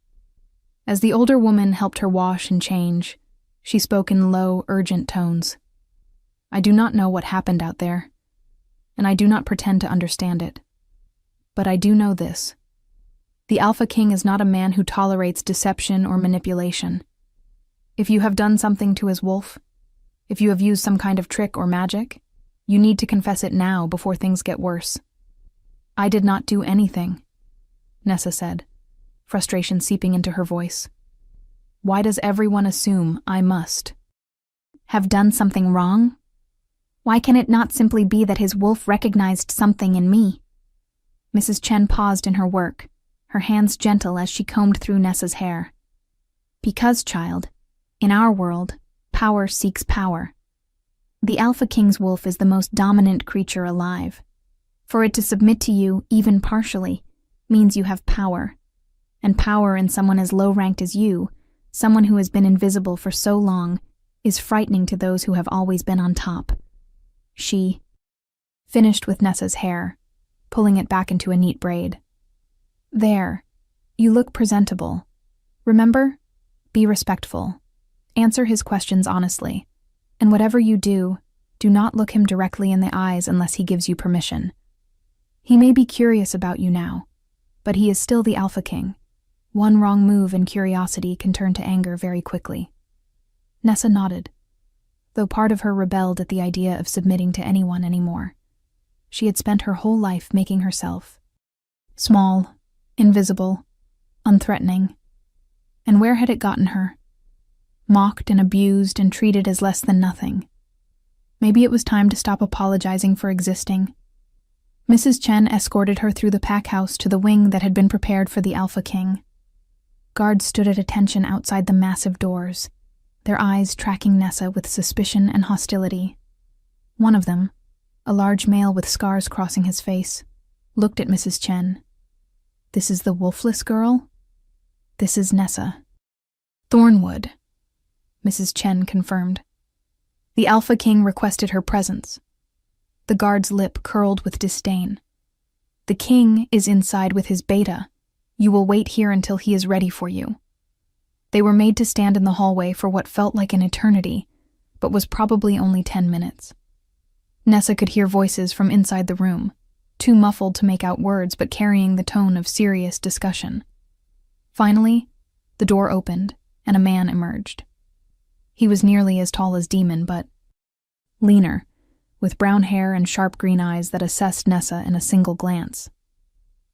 S1: As the older woman helped her wash and change, she spoke in low, urgent tones. "I do not know what happened out there, and I do not pretend to understand it. But I do know this. The Alpha King is not a man who tolerates deception or manipulation. If you have done something to his wolf, if you have used some kind of trick or magic, you need to confess it now before things get worse." "I did not do anything," Nessa said, frustration seeping into her voice. "Why does everyone assume I must have done something wrong? Why can it not simply be that his wolf recognized something in me?" Mrs. Chen paused in her work, her hands gentle as she combed through Nessa's hair. "Because, child, in our world, power seeks power. The Alpha King's wolf is the most dominant creature alive. For it to submit to you, even partially, means you have power. And power in someone as low-ranked as you, someone who has been invisible for so long, is frightening to those who have always been on top." She finished with Nessa's hair, pulling it back into a neat braid. "There, you look presentable. Remember, be respectful. Answer his questions honestly. And whatever you do, do not look him directly in the eyes unless he gives you permission. He may be curious about you now, but he is still the Alpha King. One wrong move and curiosity can turn to anger very quickly." Nessa nodded, though part of her rebelled at the idea of submitting to anyone anymore. She had spent her whole life making herself small, invisible, unthreatening. And where had it gotten her? Mocked and abused and treated as less than nothing. Maybe it was time to stop apologizing for existing. Mrs. Chen escorted her through the pack house to the wing that had been prepared for the Alpha King. Guards stood at attention outside the massive doors, their eyes tracking Nessa with suspicion and hostility. One of them, a large male with scars crossing his face, looked at Mrs. Chen. "This is the wolfless girl? This is Nessa." "Thornwood," Mrs. Chen confirmed. The Alpha King requested her presence. The guard's lip curled with disdain. The king is inside with his beta. You will wait here until he is ready for you." They were made to stand in the hallway for what felt like an eternity, but was probably only 10 minutes. Nessa could hear voices from inside the room, too muffled to make out words but carrying the tone of serious discussion. Finally, the door opened and a man emerged. He was nearly as tall as Demon, but leaner, with brown hair and sharp green eyes that assessed Nessa in a single glance.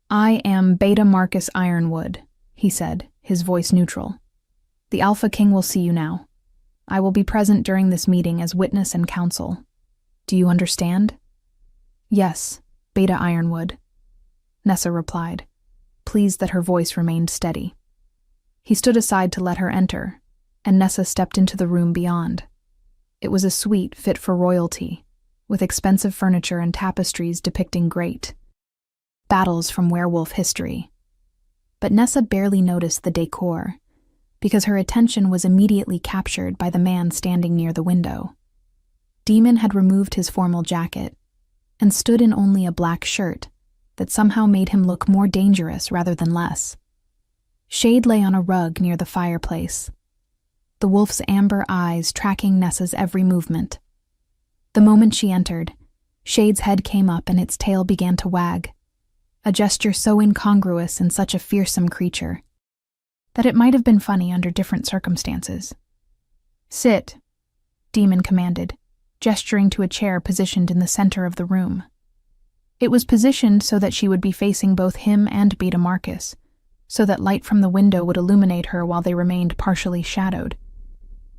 S1: "I am Beta Marcus Ironwood," he said, his voice neutral. "The Alpha King will see you now. I will be present during this meeting as witness and counsel. Do you understand?" "Yes, Beta Ironwood," Nessa replied, pleased that her voice remained steady. He stood aside to let her enter, and Nessa stepped into the room beyond. It was a suite fit for royalty, with expensive furniture and tapestries depicting great battles from werewolf history. But Nessa barely noticed the decor, because her attention was immediately captured by the man standing near the window. Demon had removed his formal jacket and stood in only a black shirt that somehow made him look more dangerous rather than less. Shade lay on a rug near the fireplace, the wolf's amber eyes tracking Nessa's every movement. The moment she entered, Shade's head came up and its tail began to wag, a gesture so incongruous in such a fearsome creature that it might have been funny under different circumstances. "Sit," Demon commanded, gesturing to a chair positioned in the center of the room. It was positioned so that she would be facing both him and Beta Marcus, so that light from the window would illuminate her while they remained partially shadowed.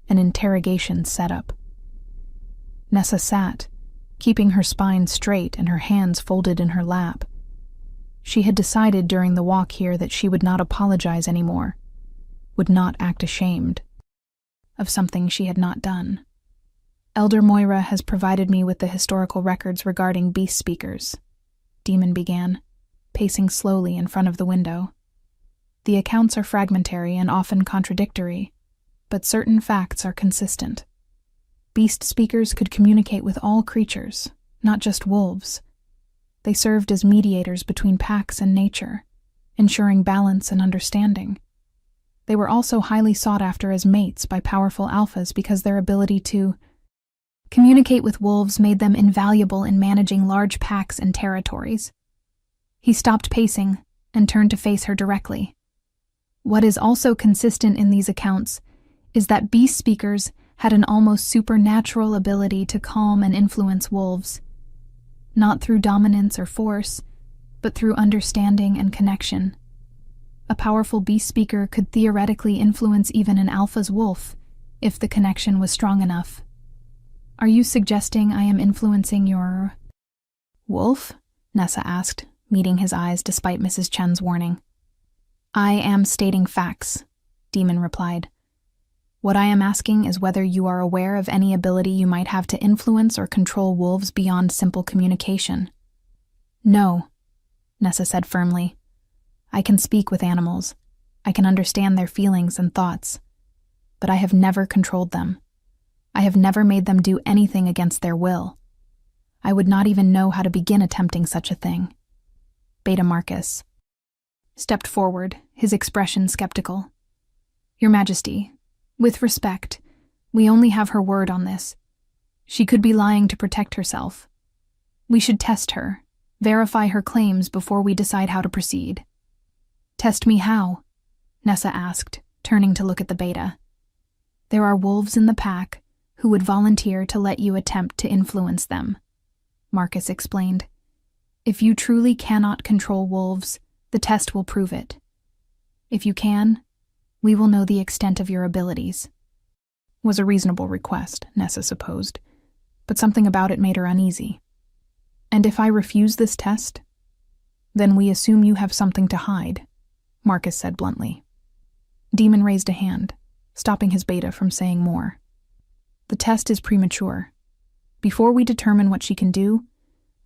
S1: An interrogation setup. Nessa sat, keeping her spine straight and her hands folded in her lap. She had decided during the walk here that she would not apologize anymore, would not act ashamed of something she had not done. "Elder Moira has provided me with the historical records regarding beast speakers," Demon began, pacing slowly in front of the window. "The accounts are fragmentary and often contradictory, but certain facts are consistent. Beast speakers could communicate with all creatures, not just wolves. They served as mediators between packs and nature, ensuring balance and understanding. They were also highly sought after as mates by powerful alphas because their ability to communicate with wolves made them invaluable in managing large packs and territories." He stopped pacing and turned to face her directly. "What is also consistent in these accounts is that beast speakers had an almost supernatural ability to calm and influence wolves, not through dominance or force, but through understanding and connection. A powerful beast speaker could theoretically influence even an alpha's wolf if the connection was strong enough." "Are you suggesting I am influencing your wolf?" Nessa asked, meeting his eyes despite Mrs. Chen's warning. "I am stating facts," Demon replied. "What I am asking is whether you are aware of any ability you might have to influence or control wolves beyond simple communication." "No," Nessa said firmly. "I can speak with animals. I can understand their feelings and thoughts. But I have never controlled them. I have never made them do anything against their will. I would not even know how to begin attempting such a thing." Beta Marcus stepped forward, his expression skeptical. "Your Majesty, with respect, we only have her word on this. She could be lying to protect herself. We should test her, verify her claims before we decide how to proceed." "Test me how?" Nessa asked, turning to look at the beta. "There are wolves in the pack who would volunteer to let you attempt to influence them," Marcus explained. "If you truly cannot control wolves, the test will prove it. If you can, we will know the extent of your abilities." Was a reasonable request, Nessa supposed, but something about it made her uneasy. "And if I refuse this test? Then we assume you have something to hide," Marcus said bluntly. Demon raised a hand, stopping his beta from saying more. "The test is premature. Before we determine what she can do,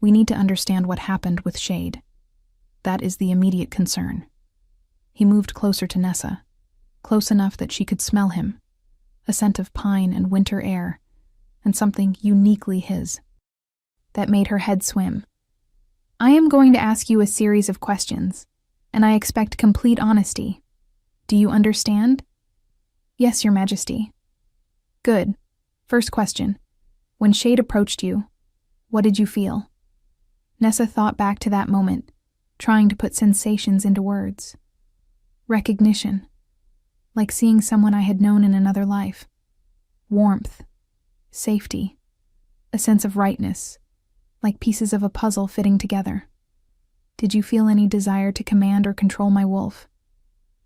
S1: we need to understand what happened with Shade. That is the immediate concern." He moved closer to Nessa, close enough that she could smell him, a scent of pine and winter air, and something uniquely his. That made her head swim. I am going to ask you a series of questions, and I expect complete honesty. Do you understand? Yes, Your Majesty. Good. First question. When Shade approached you, what did you feel? Nessa thought back to that moment, trying to put sensations into words. Recognition. Like seeing someone I had known in another life. Warmth. Safety. A sense of rightness, like pieces of a puzzle fitting together. Did you feel any desire to command or control my wolf?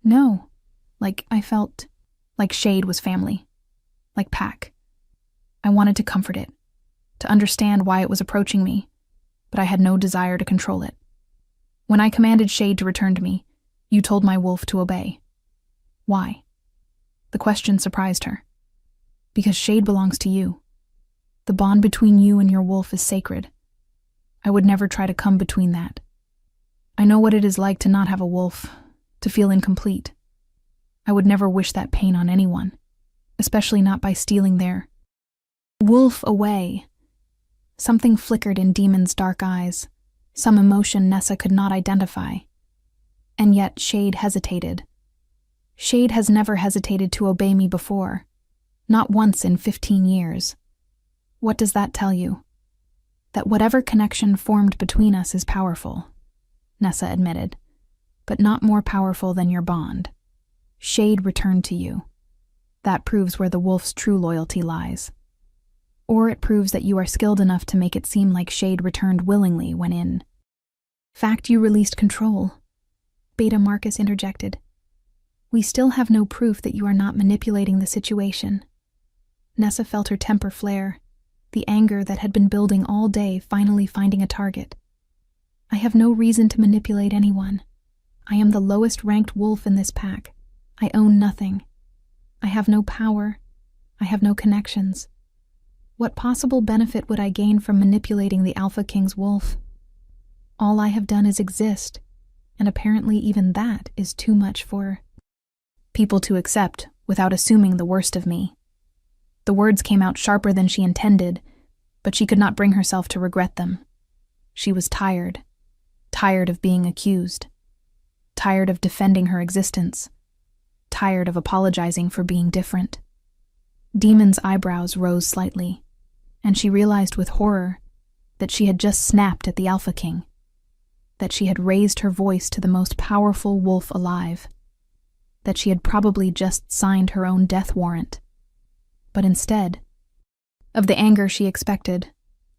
S1: No. I felt like Shade was family. Like Pack. I wanted to comfort it, to understand why it was approaching me, but I had no desire to control it. When I commanded Shade to return to me, you told my wolf to obey. Why? The question surprised her. Because Shade belongs to you. The bond between you and your wolf is sacred. I would never try to come between that. I know what it is like to not have a wolf, to feel incomplete. I would never wish that pain on anyone, especially not by stealing their wolf away. Something flickered in Demon's dark eyes, some emotion Nessa could not identify. And yet Shade hesitated. Shade has never hesitated to obey me before, not once in 15 years. What does that tell you? That whatever connection formed between us is powerful, Nessa admitted, but not more powerful than your bond. Shade returned to you. That proves where the wolf's true loyalty lies. Or it proves that you are skilled enough to make it seem like Shade returned willingly when in fact you released control. Beta Marcus interjected. We still have no proof that you are not manipulating the situation. Nessa felt her temper flare, the anger that had been building all day finally finding a target. I have no reason to manipulate anyone. I am the lowest-ranked wolf in this pack. I own nothing. I have no power. I have no connections. What possible benefit would I gain from manipulating the Alpha King's wolf? All I have done is exist, and apparently even that is too much for people to accept without assuming the worst of me. The words came out sharper than she intended, but she could not bring herself to regret them. She was tired of being accused, tired of defending her existence, tired of apologizing for being different. Demon's eyebrows rose slightly, and she realized with horror that she had just snapped at the Alpha King, that she had raised her voice to the most powerful wolf alive, that she had probably just signed her own death warrant. But instead of the anger she expected,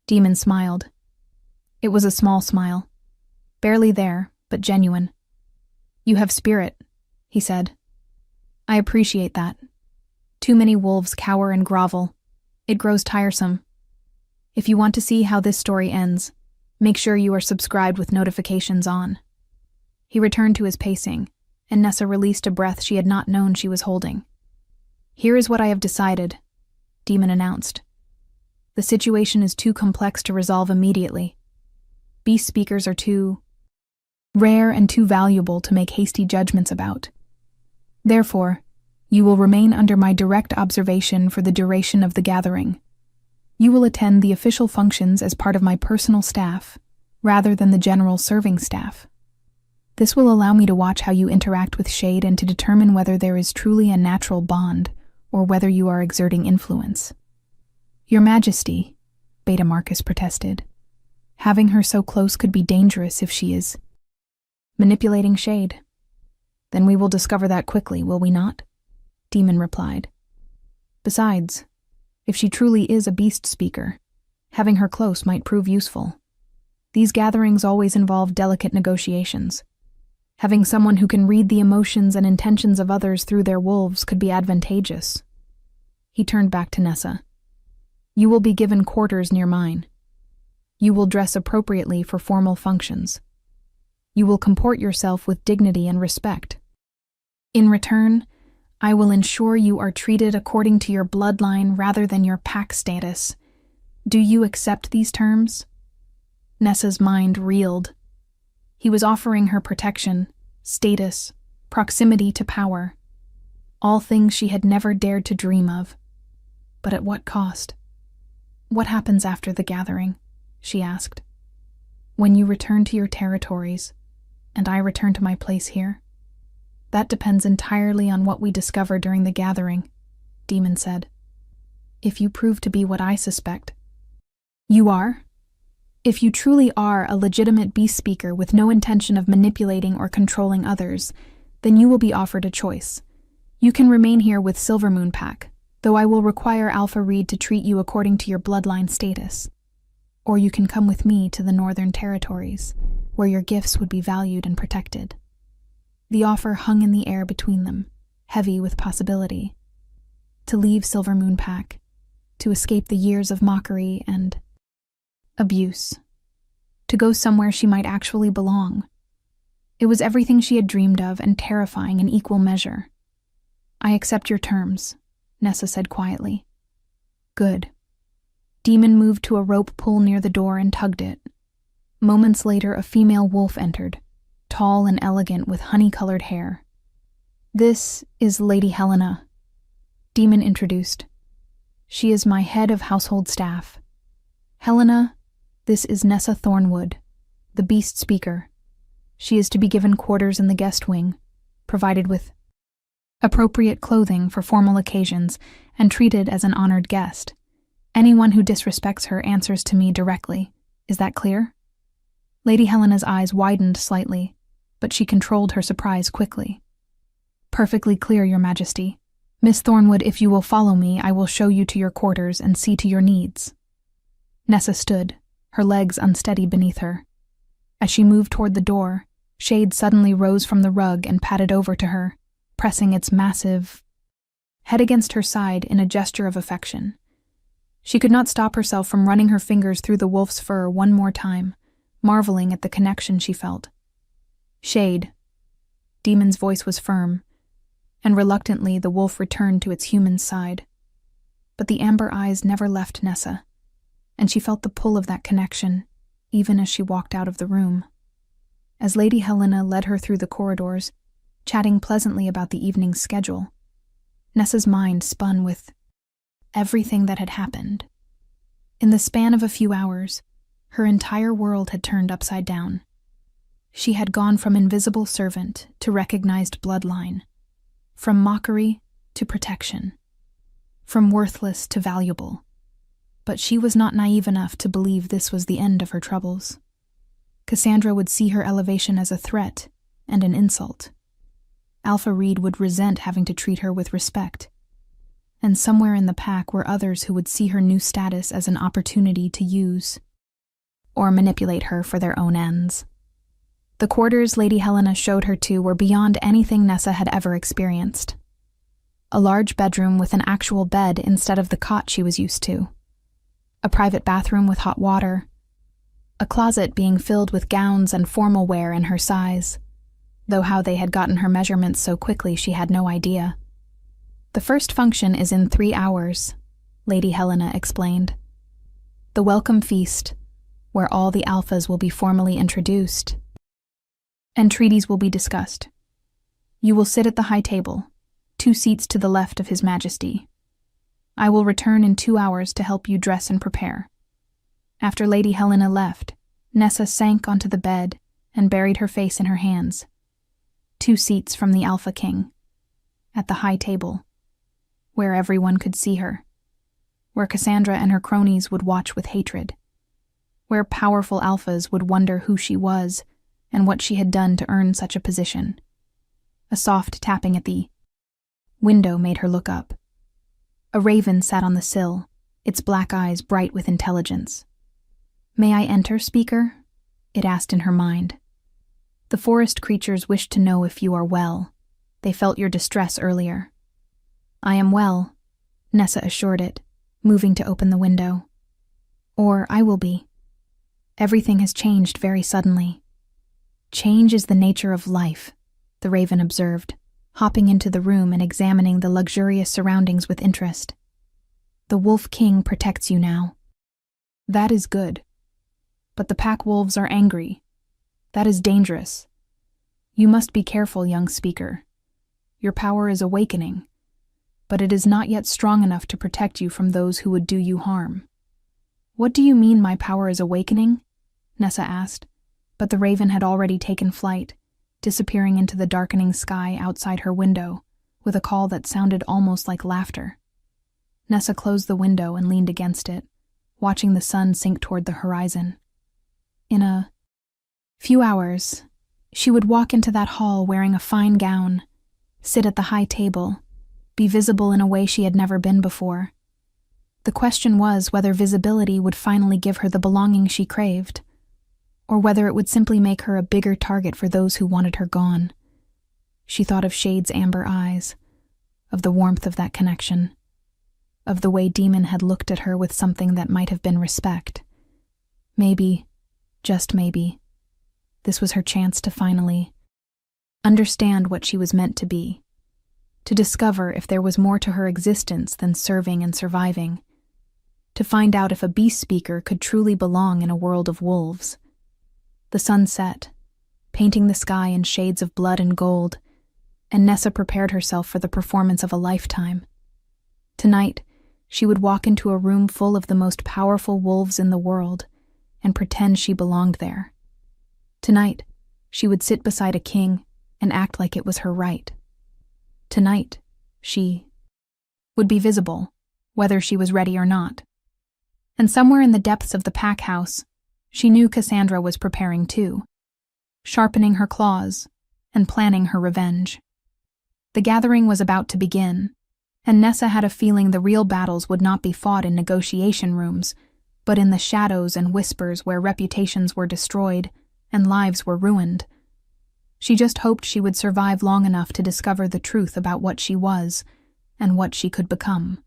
S1: Demon smiled. It was a small smile, barely there, but genuine. You have spirit, he said. I appreciate that. Too many wolves cower and grovel. It grows tiresome. If you want to see how this story ends, make sure you are subscribed with notifications on. He returned to his pacing, and Nessa released a breath she had not known she was holding. Here is what I have decided, Demon announced. The situation is too complex to resolve immediately. Beast speakers are too rare and too valuable to make hasty judgments about. Therefore, you will remain under my direct observation for the duration of the gathering. You will attend the official functions as part of my personal staff, rather than the general serving staff. This will allow me to watch how you interact with Shade and to determine whether there is truly a natural bond, or whether you are exerting influence. Your Majesty, Beta Marcus protested. Having her so close could be dangerous if she is manipulating Shade. Then we will discover that quickly, will we not? Demon replied. Besides, if she truly is a beast speaker, having her close might prove useful. These gatherings always involve delicate negotiations. Having someone who can read the emotions and intentions of others through their wolves could be advantageous. He turned back to Nessa. You will be given quarters near mine. You will dress appropriately for formal functions. You will comport yourself with dignity and respect. In return, I will ensure you are treated according to your bloodline rather than your pack status. Do you accept these terms? Nessa's mind reeled. He was offering her protection, status, proximity to power. All things she had never dared to dream of. But at what cost? What happens after the gathering? She asked. When you return to your territories, and I return to my place here? That depends entirely on what we discover during the gathering, Demon said. If you prove to be what I suspect. You are? If you truly are a legitimate beast speaker with no intention of manipulating or controlling others, then you will be offered a choice. You can remain here with Silvermoon Pack, though I will require Alpha Reed to treat you according to your bloodline status. Or you can come with me to the Northern Territories, where your gifts would be valued and protected. The offer hung in the air between them, heavy with possibility. To leave Silvermoon Pack, to escape the years of mockery and abuse, to go somewhere she might actually belong. It was everything she had dreamed of and terrifying in equal measure. I accept your terms, Nessa said quietly. Good. Demon moved to a rope pull near the door and tugged it. Moments later, a female wolf entered, tall and elegant with honey-colored hair. This is Lady Helena, Demon introduced. She is my head of household staff. Helena, this is Nessa Thornwood, the beast speaker. She is to be given quarters in the guest wing, provided with appropriate clothing for formal occasions, and treated as an honored guest. Anyone who disrespects her answers to me directly. Is that clear? Lady Helena's eyes widened slightly, but she controlled her surprise quickly. Perfectly clear, Your Majesty. Miss Thornwood, if you will follow me, I will show you to your quarters and see to your needs. Nessa stood, her legs unsteady beneath her. As she moved toward the door, Shade suddenly rose from the rug and padded over to her, pressing its massive head against her side in a gesture of affection. She could not stop herself from running her fingers through the wolf's fur one more time, marveling at the connection she felt. Shade. Demon's voice was firm, and reluctantly the wolf returned to its human side. But the amber eyes never left Nessa, and she felt the pull of that connection, even as she walked out of the room. As Lady Helena led her through the corridors, chatting pleasantly about the evening's schedule, Nessa's mind spun with everything that had happened. In the span of a few hours, her entire world had turned upside down. She had gone from invisible servant to recognized bloodline, from mockery to protection, from worthless to valuable. But she was not naive enough to believe this was the end of her troubles. Cassandra would see her elevation as a threat and an insult. Alpha Reed would resent having to treat her with respect. And somewhere in the pack were others who would see her new status as an opportunity to use or manipulate her for their own ends. The quarters Lady Helena showed her to were beyond anything Nessa had ever experienced. A large bedroom with an actual bed instead of the cot she was used to. A private bathroom with hot water. A closet being filled with gowns and formal wear in her size, though how they had gotten her measurements so quickly she had no idea. The first function is in 3 hours, Lady Helena explained. The welcome feast, where all the alphas will be formally introduced, and treaties will be discussed. You will sit at the high table, 2 seats to the left of His Majesty. I will return in 2 hours to help you dress and prepare. After Lady Helena left, Nessa sank onto the bed and buried her face in her hands. 2 seats from the Alpha King, at the high table, where everyone could see her, where Cassandra and her cronies would watch with hatred, where powerful alphas would wonder who she was and what she had done to earn such a position. A soft tapping at the window made her look up. A raven sat on the sill, its black eyes bright with intelligence. "May I enter, speaker?" it asked in her mind. "The forest creatures wish to know if you are well. They felt your distress earlier." "I am well," Nessa assured it, moving to open the window. "Or I will be. Everything has changed very suddenly." "Change is the nature of life," the raven observed, hopping into the room and examining the luxurious surroundings with interest. "The Wolf King protects you now." "That is good. But the pack wolves are angry. That is dangerous. You must be careful, young speaker. Your power is awakening, but it is not yet strong enough to protect you from those who would do you harm." "What do you mean my power is awakening?" Nessa asked, but the raven had already taken flight, disappearing into the darkening sky outside her window, with a call that sounded almost like laughter. Nessa closed the window and leaned against it, watching the sun sink toward the horizon. In a few hours, she would walk into that hall wearing a fine gown, sit at the high table, be visible in a way she had never been before. The question was whether visibility would finally give her the belonging she craved, or whether it would simply make her a bigger target for those who wanted her gone. She thought of Shade's amber eyes, of the warmth of that connection, of the way Demon had looked at her with something that might have been respect. Maybe, just maybe, this was her chance to finally understand what she was meant to be, to discover if there was more to her existence than serving and surviving, to find out if a beast speaker could truly belong in a world of wolves. The sun set, painting the sky in shades of blood and gold, and Nessa prepared herself for the performance of a lifetime. Tonight, she would walk into a room full of the most powerful wolves in the world and pretend she belonged there. Tonight, she would sit beside a king and act like it was her right. Tonight, she would be visible, whether she was ready or not. And somewhere in the depths of the pack house, she knew Cassandra was preparing too, sharpening her claws and planning her revenge. The gathering was about to begin, and Nessa had a feeling the real battles would not be fought in negotiation rooms, but in the shadows and whispers where reputations were destroyed and lives were ruined. She just hoped she would survive long enough to discover the truth about what she was and what she could become.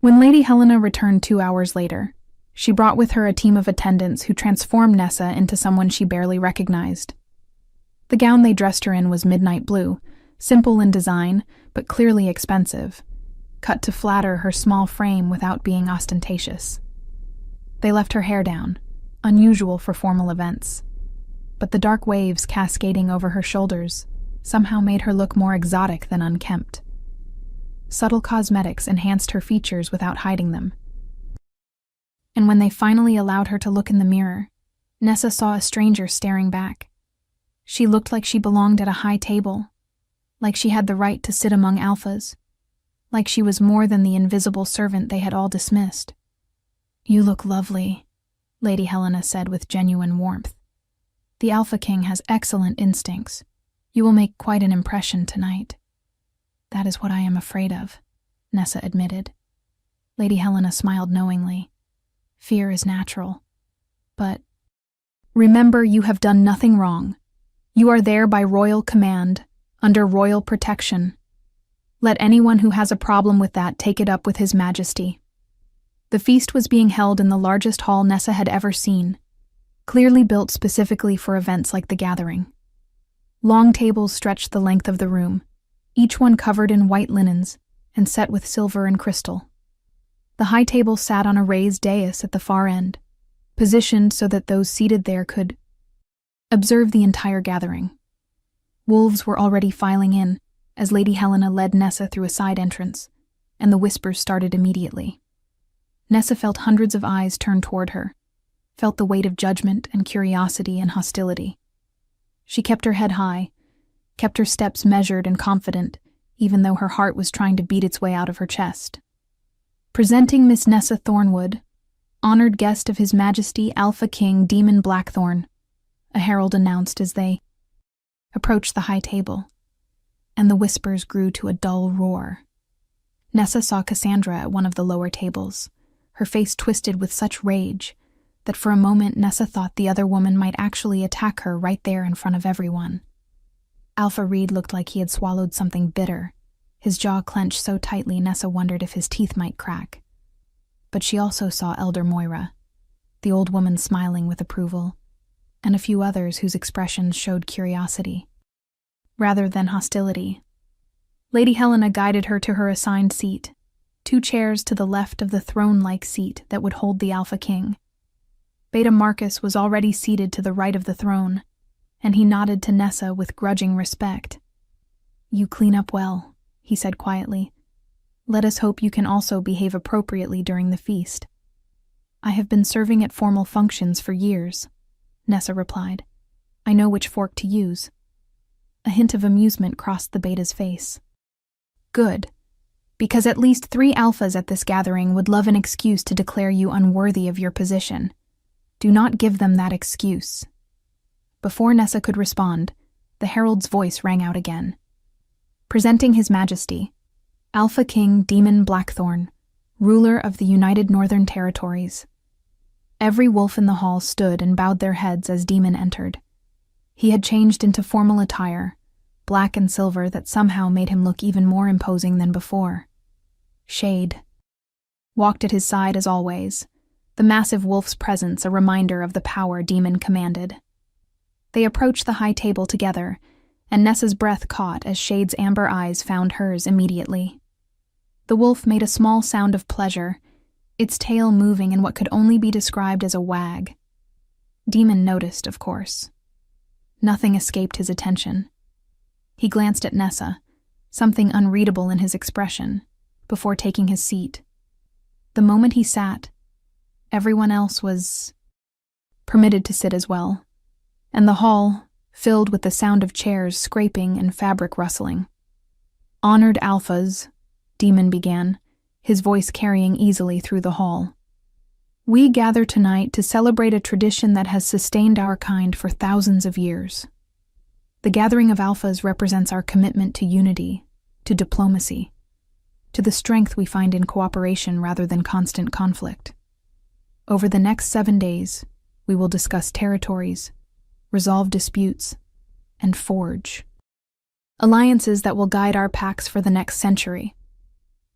S1: When Lady Helena returned 2 hours later, she brought with her a team of attendants who transformed Nessa into someone she barely recognized. The gown they dressed her in was midnight blue, simple in design, but clearly expensive, cut to flatter her small frame without being ostentatious. They left her hair down, unusual for formal events, but the dark waves cascading over her shoulders somehow made her look more exotic than unkempt. Subtle cosmetics enhanced her features without hiding them. And when they finally allowed her to look in the mirror, Nessa saw a stranger staring back. She looked like she belonged at a high table, like she had the right to sit among alphas, like she was more than the invisible servant they had all dismissed. "You look lovely," Lady Helena said with genuine warmth. "The Alpha King has excellent instincts. You will make quite an impression tonight." "That is what I am afraid of," Nessa admitted. Lady Helena smiled knowingly. "Fear is natural. But remember, you have done nothing wrong. You are there by royal command, under royal protection. Let anyone who has a problem with that take it up with His Majesty." The feast was being held in the largest hall Nessa had ever seen, clearly built specifically for events like the gathering. Long tables stretched the length of the room, each one covered in white linens and set with silver and crystal. The high table sat on a raised dais at the far end, positioned so that those seated there could observe the entire gathering. Wolves were already filing in as Lady Helena led Nessa through a side entrance, and the whispers started immediately. Nessa felt hundreds of eyes turned toward her, felt the weight of judgment and curiosity and hostility. She kept her head high, kept her steps measured and confident, even though her heart was trying to beat its way out of her chest. "Presenting Miss Nessa Thornwood, honored guest of His Majesty Alpha King Demon Blackthorn," a herald announced as they approached the high table, and the whispers grew to a dull roar. Nessa saw Cassandra at one of the lower tables, her face twisted with such rage that for a moment Nessa thought the other woman might actually attack her right there in front of everyone. Alpha Reed looked like he had swallowed something bitter, his jaw clenched so tightly Nessa wondered if his teeth might crack. But she also saw Elder Moira, the old woman smiling with approval, and a few others whose expressions showed curiosity, rather than hostility. Lady Helena guided her to her assigned seat, 2 chairs to the left of the throne-like seat that would hold the Alpha King. Beta Marcus was already seated to the right of the throne, and he nodded to Nessa with grudging respect. "You clean up well," he said quietly. "Let us hope you can also behave appropriately during the feast. I have been serving at formal functions for years, Nessa replied. I know which fork to use. A hint of amusement crossed the beta's face. Good, because at least 3 alphas at this gathering would love an excuse to declare you unworthy of your position. Do not give them that excuse. Before Nessa could respond, the herald's voice rang out again. Presenting His Majesty, Alpha King Demon Blackthorn, ruler of the United Northern Territories. Every wolf in the hall stood and bowed their heads as Demon entered. He had changed into formal attire, black and silver, that somehow made him look even more imposing than before. Shade walked at his side as always, the massive wolf's presence a reminder of the power Demon commanded. They approached the high table together, and Nessa's breath caught as Shade's amber eyes found hers immediately. The wolf made a small sound of pleasure, its tail moving in what could only be described as a wag. Demon noticed, of course. Nothing escaped his attention. He glanced at Nessa, something unreadable in his expression, before taking his seat. The moment he sat, everyone else was permitted to sit as well, and the hall filled with the sound of chairs scraping and fabric rustling. Honored alphas, Demon began, his voice carrying easily through the hall. We gather tonight to celebrate a tradition that has sustained our kind for thousands of years. The gathering of alphas represents our commitment to unity, to diplomacy, to the strength we find in cooperation rather than constant conflict. Over the next 7 days, we will discuss territories, resolve disputes, and forge alliances that will guide our packs for the next century.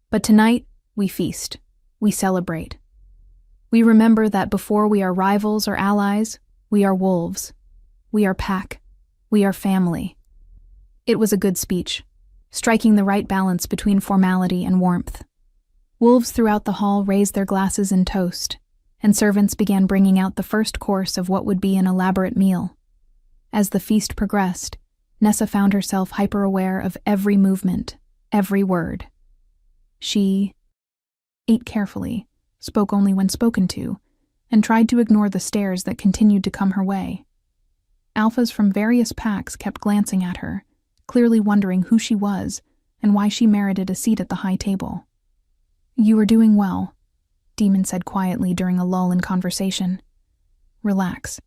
S1: But tonight, we feast, we celebrate. We remember that before we are rivals or allies, we are wolves, we are pack, we are family. It was a good speech, striking the right balance between formality and warmth. Wolves throughout the hall raised their glasses in toast, and servants began bringing out the first course of what would be an elaborate meal. As the feast progressed, Nessa found herself hyper-aware of every movement, every word. She ate carefully, spoke only when spoken to, and tried to ignore the stares that continued to come her way. Alphas from various packs kept glancing at her, clearly wondering who she was and why she merited a seat at the high table. You are doing well, Demon said quietly during a lull in conversation. Relax.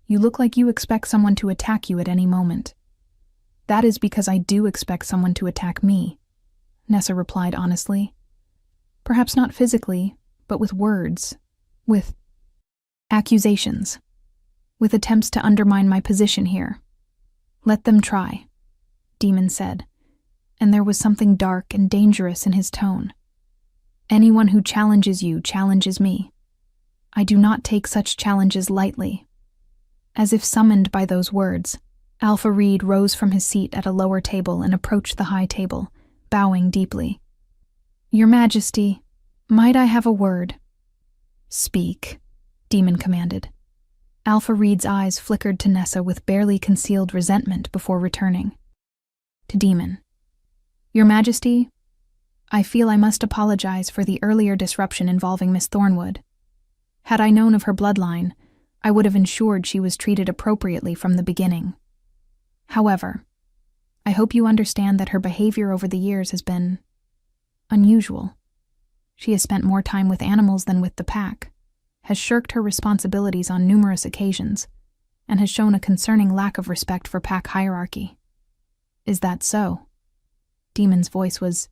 S1: You look like you expect someone to attack you at any moment. That is because I do expect someone to attack me, Nessa replied honestly. Perhaps not physically, but with words, with accusations, with attempts to undermine my position here. Let them try, Demon said, and there was something dark and dangerous in his tone. Anyone who challenges you challenges me. I do not take such challenges lightly. As if summoned by those words, Alpha Reed rose from his seat at a lower table and approached the high table, bowing deeply. Your Majesty, might I have a word? Speak, Demon commanded. Alpha Reed's eyes flickered to Nessa with barely concealed resentment before returning. To Demon. Your Majesty, I feel I must apologize for the earlier disruption involving Miss Thornwood. Had I known of her bloodline, I would have ensured she was treated appropriately from the beginning. However, I hope you understand that her behavior over the years has been unusual. She has spent more time with animals than with the pack, has shirked her responsibilities on numerous occasions, and has shown a concerning lack of respect for pack hierarchy. Is that so? Demon's voice was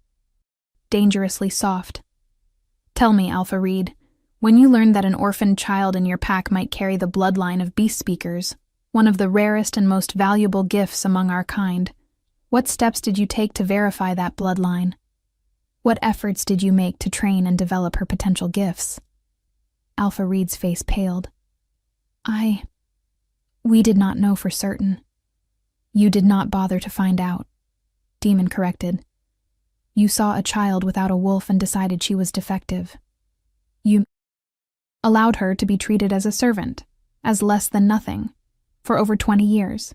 S1: dangerously soft. Tell me, Alpha Reed, when you learned that an orphaned child in your pack might carry the bloodline of beast speakers, one of the rarest and most valuable gifts among our kind, what steps did you take to verify that bloodline? What efforts did you make to train and develop her potential gifts? Alpha Reed's face paled. We did not know for certain. You did not bother to find out, Demon corrected. You saw a child without a wolf and decided she was defective. You allowed her to be treated as a servant, as less than nothing, for over 20 years.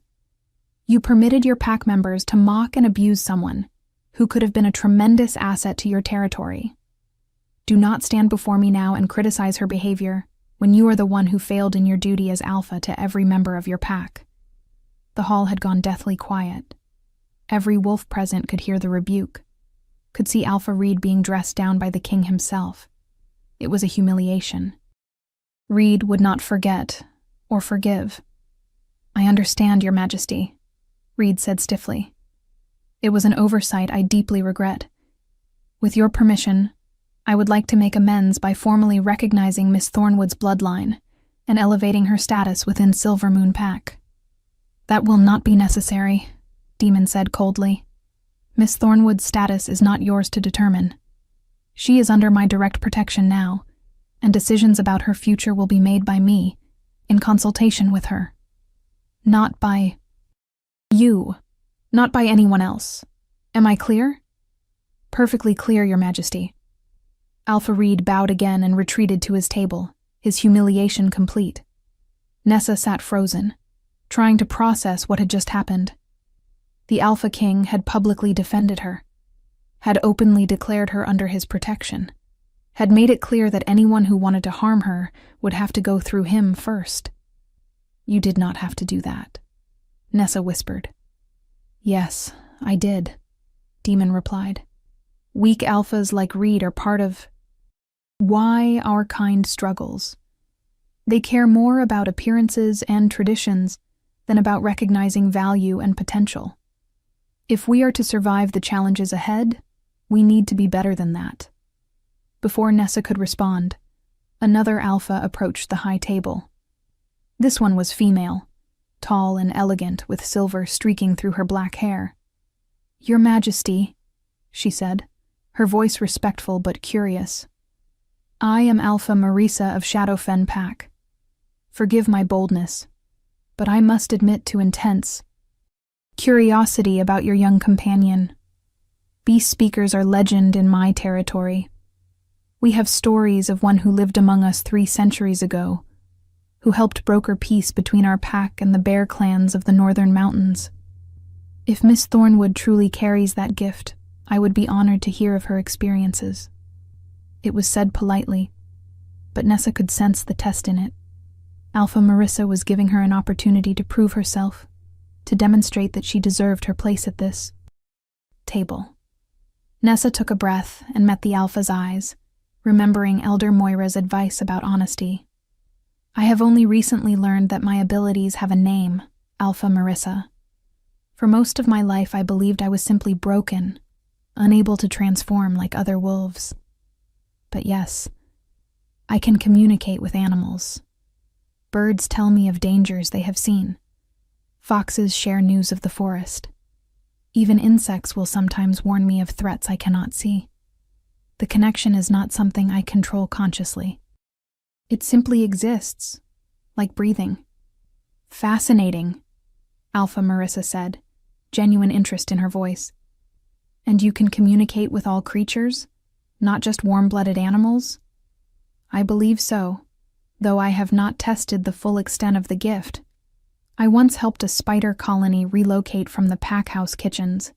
S1: You permitted your pack members to mock and abuse someone who could have been a tremendous asset to your territory. Do not stand before me now and criticize her behavior, when you are the one who failed in your duty as alpha to every member of your pack. The hall had gone deathly quiet. Every wolf present could hear the rebuke, could see Alpha Reed being dressed down by the king himself. It was a humiliation. Reed would not forget or forgive. "I understand, Your Majesty," Reed said stiffly. "It was an oversight I deeply regret. With your permission, I would like to make amends by formally recognizing Miss Thornwood's bloodline and elevating her status within Silver Moon Pack." "That will not be necessary," Demon said coldly. "Miss Thornwood's status is not yours to determine. She is under my direct protection now, and decisions about her future will be made by me, in consultation with her. Not by you, not by anyone else. Am I clear?" "Perfectly clear, Your Majesty." Alpha Reed bowed again and retreated to his table, his humiliation complete. Nessa sat frozen, trying to process what had just happened. The Alpha King had publicly defended her, had openly declared her under his protection, had made it clear that anyone who wanted to harm her would have to go through him first. "You did not have to do that," Nessa whispered. "Yes, I did," Demon replied. "Weak alphas like Reed are part of why our kind struggles. They care more about appearances and traditions than about recognizing value and potential. If we are to survive the challenges ahead, we need to be better than that." Before Nessa could respond, another alpha approached the high table. This one was female, tall and elegant with silver streaking through her black hair. "Your Majesty," she said, her voice respectful but curious. "I am Alpha Marisa of Shadowfen Pack. Forgive my boldness, but I must admit to intense curiosity about your young companion. Beast speakers are legend in my territory. We have stories of one who lived among us 3 centuries ago, who helped broker peace between our pack and the bear clans of the northern mountains. If Miss Thornwood truly carries that gift, I would be honored to hear of her experiences." It was said politely, but Nessa could sense the test in it. Alpha Marisa was giving her an opportunity to prove herself, to demonstrate that she deserved her place at this table. Nessa took a breath and met the Alpha's eyes, remembering Elder Moira's advice about honesty. "I have only recently learned that my abilities have a name, Alpha Marisa. For most of my life I believed I was simply broken, unable to transform like other wolves. But yes, I can communicate with animals. Birds tell me of dangers they have seen. Foxes share news of the forest. Even insects will sometimes warn me of threats I cannot see. The connection is not something I control consciously. It simply exists, like breathing." "Fascinating," Alpha Marisa said, genuine interest in her voice. "And you can communicate with all creatures, not just warm-blooded animals?" "I believe so, though I have not tested the full extent of the gift. I once helped a spider colony relocate from the packhouse kitchens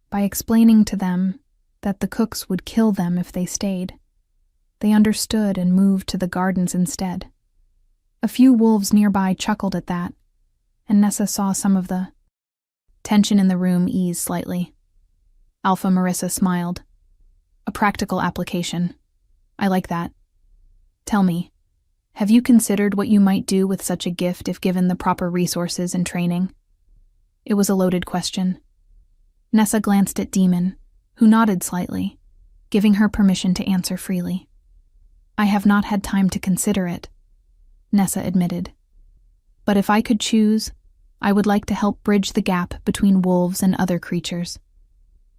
S1: by explaining to them that the cooks would kill them if they stayed. They understood and moved to the gardens instead. A few wolves nearby chuckled at that, and Nessa saw some of the tension in the room ease slightly. Alpha Marisa smiled. "A practical application. I like that. Tell me, have you considered what you might do with such a gift if given the proper resources and training?" It was a loaded question. Nessa glanced at Demon, who nodded slightly, giving her permission to answer freely. "I have not had time to consider it," Nessa admitted. "But if I could choose, I would like to help bridge the gap between wolves and other creatures.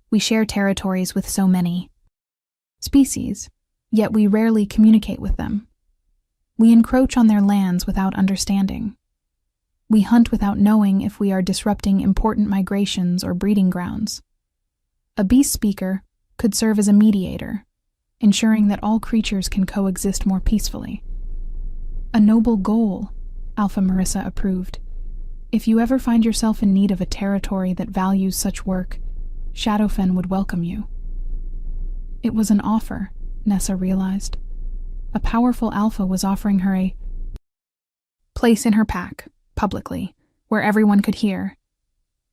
S1: We share territories with so many species, yet we rarely communicate with them. We encroach on their lands without understanding. We hunt without knowing if we are disrupting important migrations or breeding grounds. A beast speaker could serve as a mediator, ensuring that all creatures can coexist more peacefully." "A noble goal," Alpha Marisa approved. "If you ever find yourself in need of a territory that values such work, Shadowfen would welcome you." It was an offer, Nessa realized. A powerful alpha was offering her a place in her pack, publicly, where everyone could hear.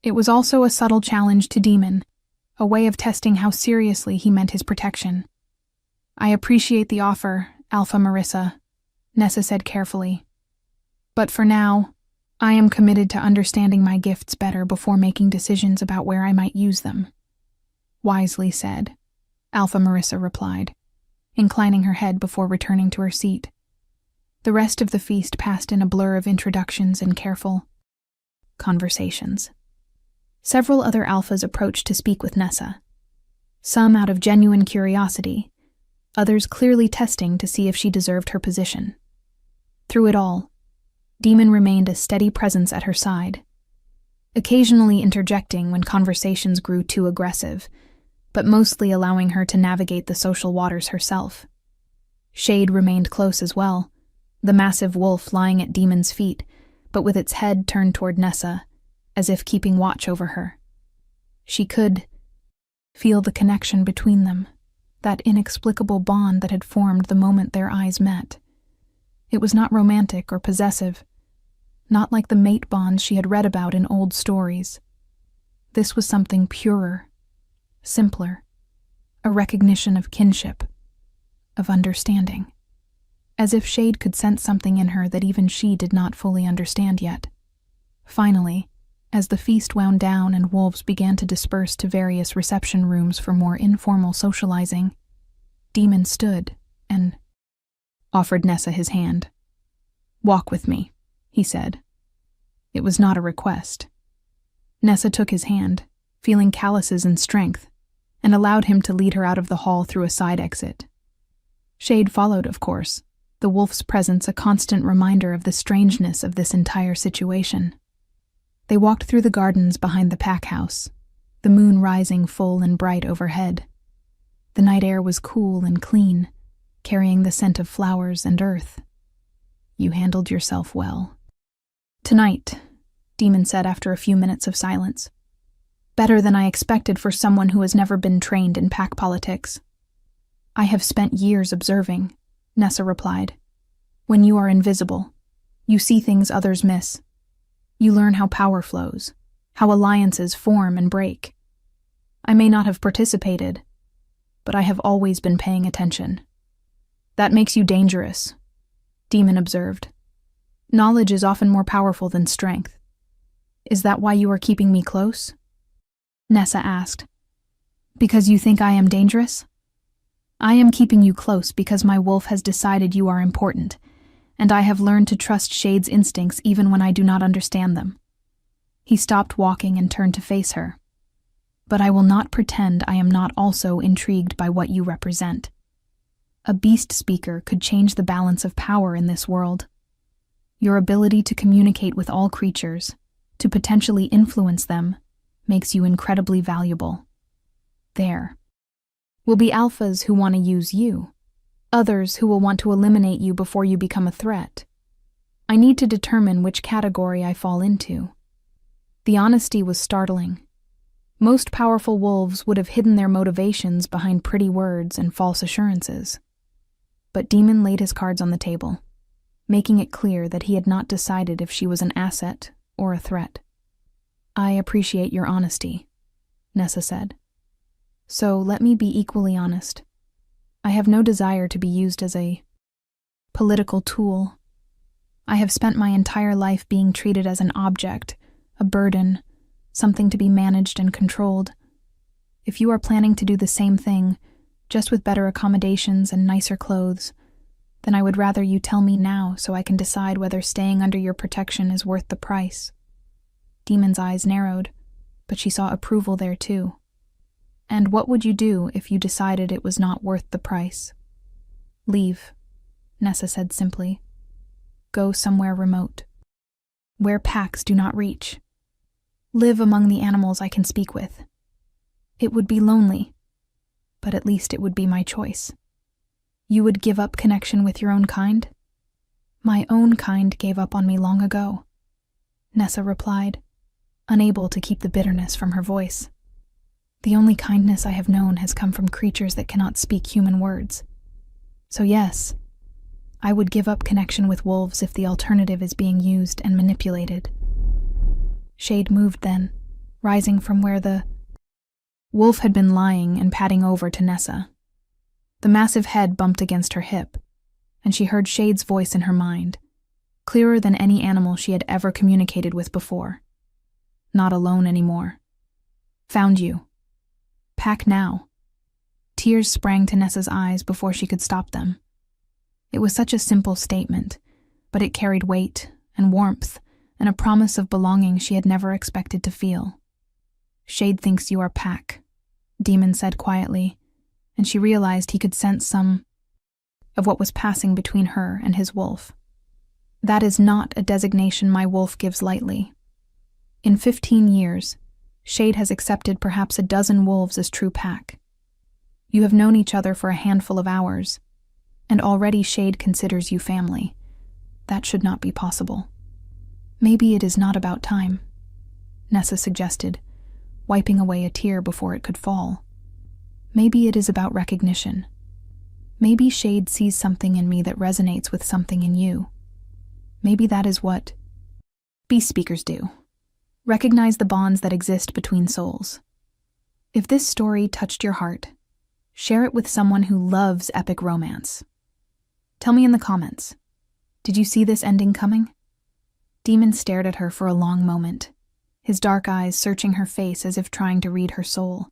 S1: It was also a subtle challenge to Demon, a way of testing how seriously he meant his protection. "I appreciate the offer, Alpha Marissa," Nessa said carefully. "But for now, I am committed to understanding my gifts better before making decisions about where I might use them." "Wisely said," Alpha Marissa replied, inclining her head before returning to her seat. The rest of the feast passed in a blur of introductions and careful conversations. Several other alphas approached to speak with Nessa, some out of genuine curiosity, others clearly testing to see if she deserved her position. Through it all, Demon remained a steady presence at her side, occasionally interjecting when conversations grew too aggressive, but mostly allowing her to navigate the social waters herself. Shade remained close as well, the massive wolf lying at Demon's feet, but with its head turned toward Nessa, as if keeping watch over her. She could feel the connection between them, that inexplicable bond that had formed the moment their eyes met. It was not romantic or possessive, not like the mate bonds she had read about in old stories. This was something purer, simpler, a recognition of kinship, of understanding, as if Shade could sense something in her that even she did not fully understand yet. Finally, as the feast wound down and wolves began to disperse to various reception rooms for more informal socializing, Demon stood and offered Nessa his hand. "Walk with me," he said. It was not a request. Nessa took his hand, feeling calluses and strength, and allowed him to lead her out of the hall through a side exit. Shade followed, of course, the wolf's presence a constant reminder of the strangeness of this entire situation. They walked through the gardens behind the pack house, the moon rising full and bright overhead. The night air was cool and clean, carrying the scent of flowers and earth. "You handled yourself well." "Tonight," Demon said after a few minutes of silence. "Better than I expected for someone who has never been trained in pack politics." "I have spent years observing," Nessa replied. "When you are invisible, you see things others miss. You learn how power flows, how alliances form and break. I may not have participated, but I have always been paying attention." "That makes you dangerous," Demon observed. "Knowledge is often more powerful than strength." "Is that why you are keeping me close?" Nessa asked. "Because you think I am dangerous?" "I am keeping you close because my wolf has decided you are important, and I have learned to trust Shade's instincts even when I do not understand them." He stopped walking and turned to face her. "But I will not pretend I am not also intrigued by what you represent. A beast speaker could change the balance of power in this world. Your ability to communicate with all creatures, to potentially influence them, makes you incredibly valuable. There will be alphas who want to use you, others who will want to eliminate you before you become a threat. I need to determine which category I fall into." The honesty was startling. Most powerful wolves would have hidden their motivations behind pretty words and false assurances. But Demon laid his cards on the table, making it clear that he had not decided if she was an asset or a threat. "I appreciate your honesty," Nessa said. "So let me be equally honest. I have no desire to be used as a political tool. I have spent my entire life being treated as an object, a burden, something to be managed and controlled. If you are planning to do the same thing, just with better accommodations and nicer clothes, then I would rather you tell me now so I can decide whether staying under your protection is worth the price." Demon's eyes narrowed, but she saw approval there too. "And what would you do if you decided it was not worth the price?" "Leave," Nessa said simply. "Go somewhere remote, where packs do not reach. Live among the animals I can speak with. It would be lonely, but at least it would be my choice." "You would give up connection with your own kind?" "My own kind gave up on me long ago," Nessa replied, unable to keep the bitterness from her voice. "The only kindness I have known has come from creatures that cannot speak human words. So yes, I would give up connection with wolves if the alternative is being used and manipulated. Shade moved then, rising from where the wolf had been lying and padding over to Nessa. The massive head bumped against her hip, and she heard Shade's voice in her mind, clearer than any animal she had ever communicated with before. Not alone anymore. Found you. Pack now. Tears sprang to Nessa's eyes before she could stop them. It was such a simple statement, but it carried weight and warmth and a promise of belonging she had never expected to feel. Shade thinks you are Pack, Demon said quietly, and she realized he could sense some of what was passing between her and his wolf. That is not a designation my wolf gives lightly. In 15 years, Shade has accepted perhaps a dozen wolves as true Pack. You have known each other for a handful of hours, and already Shade considers you family. That should not be possible. Maybe it is not about time, Nessa suggested, wiping away a tear before it could fall. Maybe it is about recognition. Maybe Shade sees something in me that resonates with something in you. Maybe that is what beast speakers do. Recognize the bonds that exist between souls. If this story touched your heart, share it with someone who loves epic romance. Tell me in the comments, did you see this ending coming? Demon stared at her for a long moment, his dark eyes searching her face as if trying to read her soul.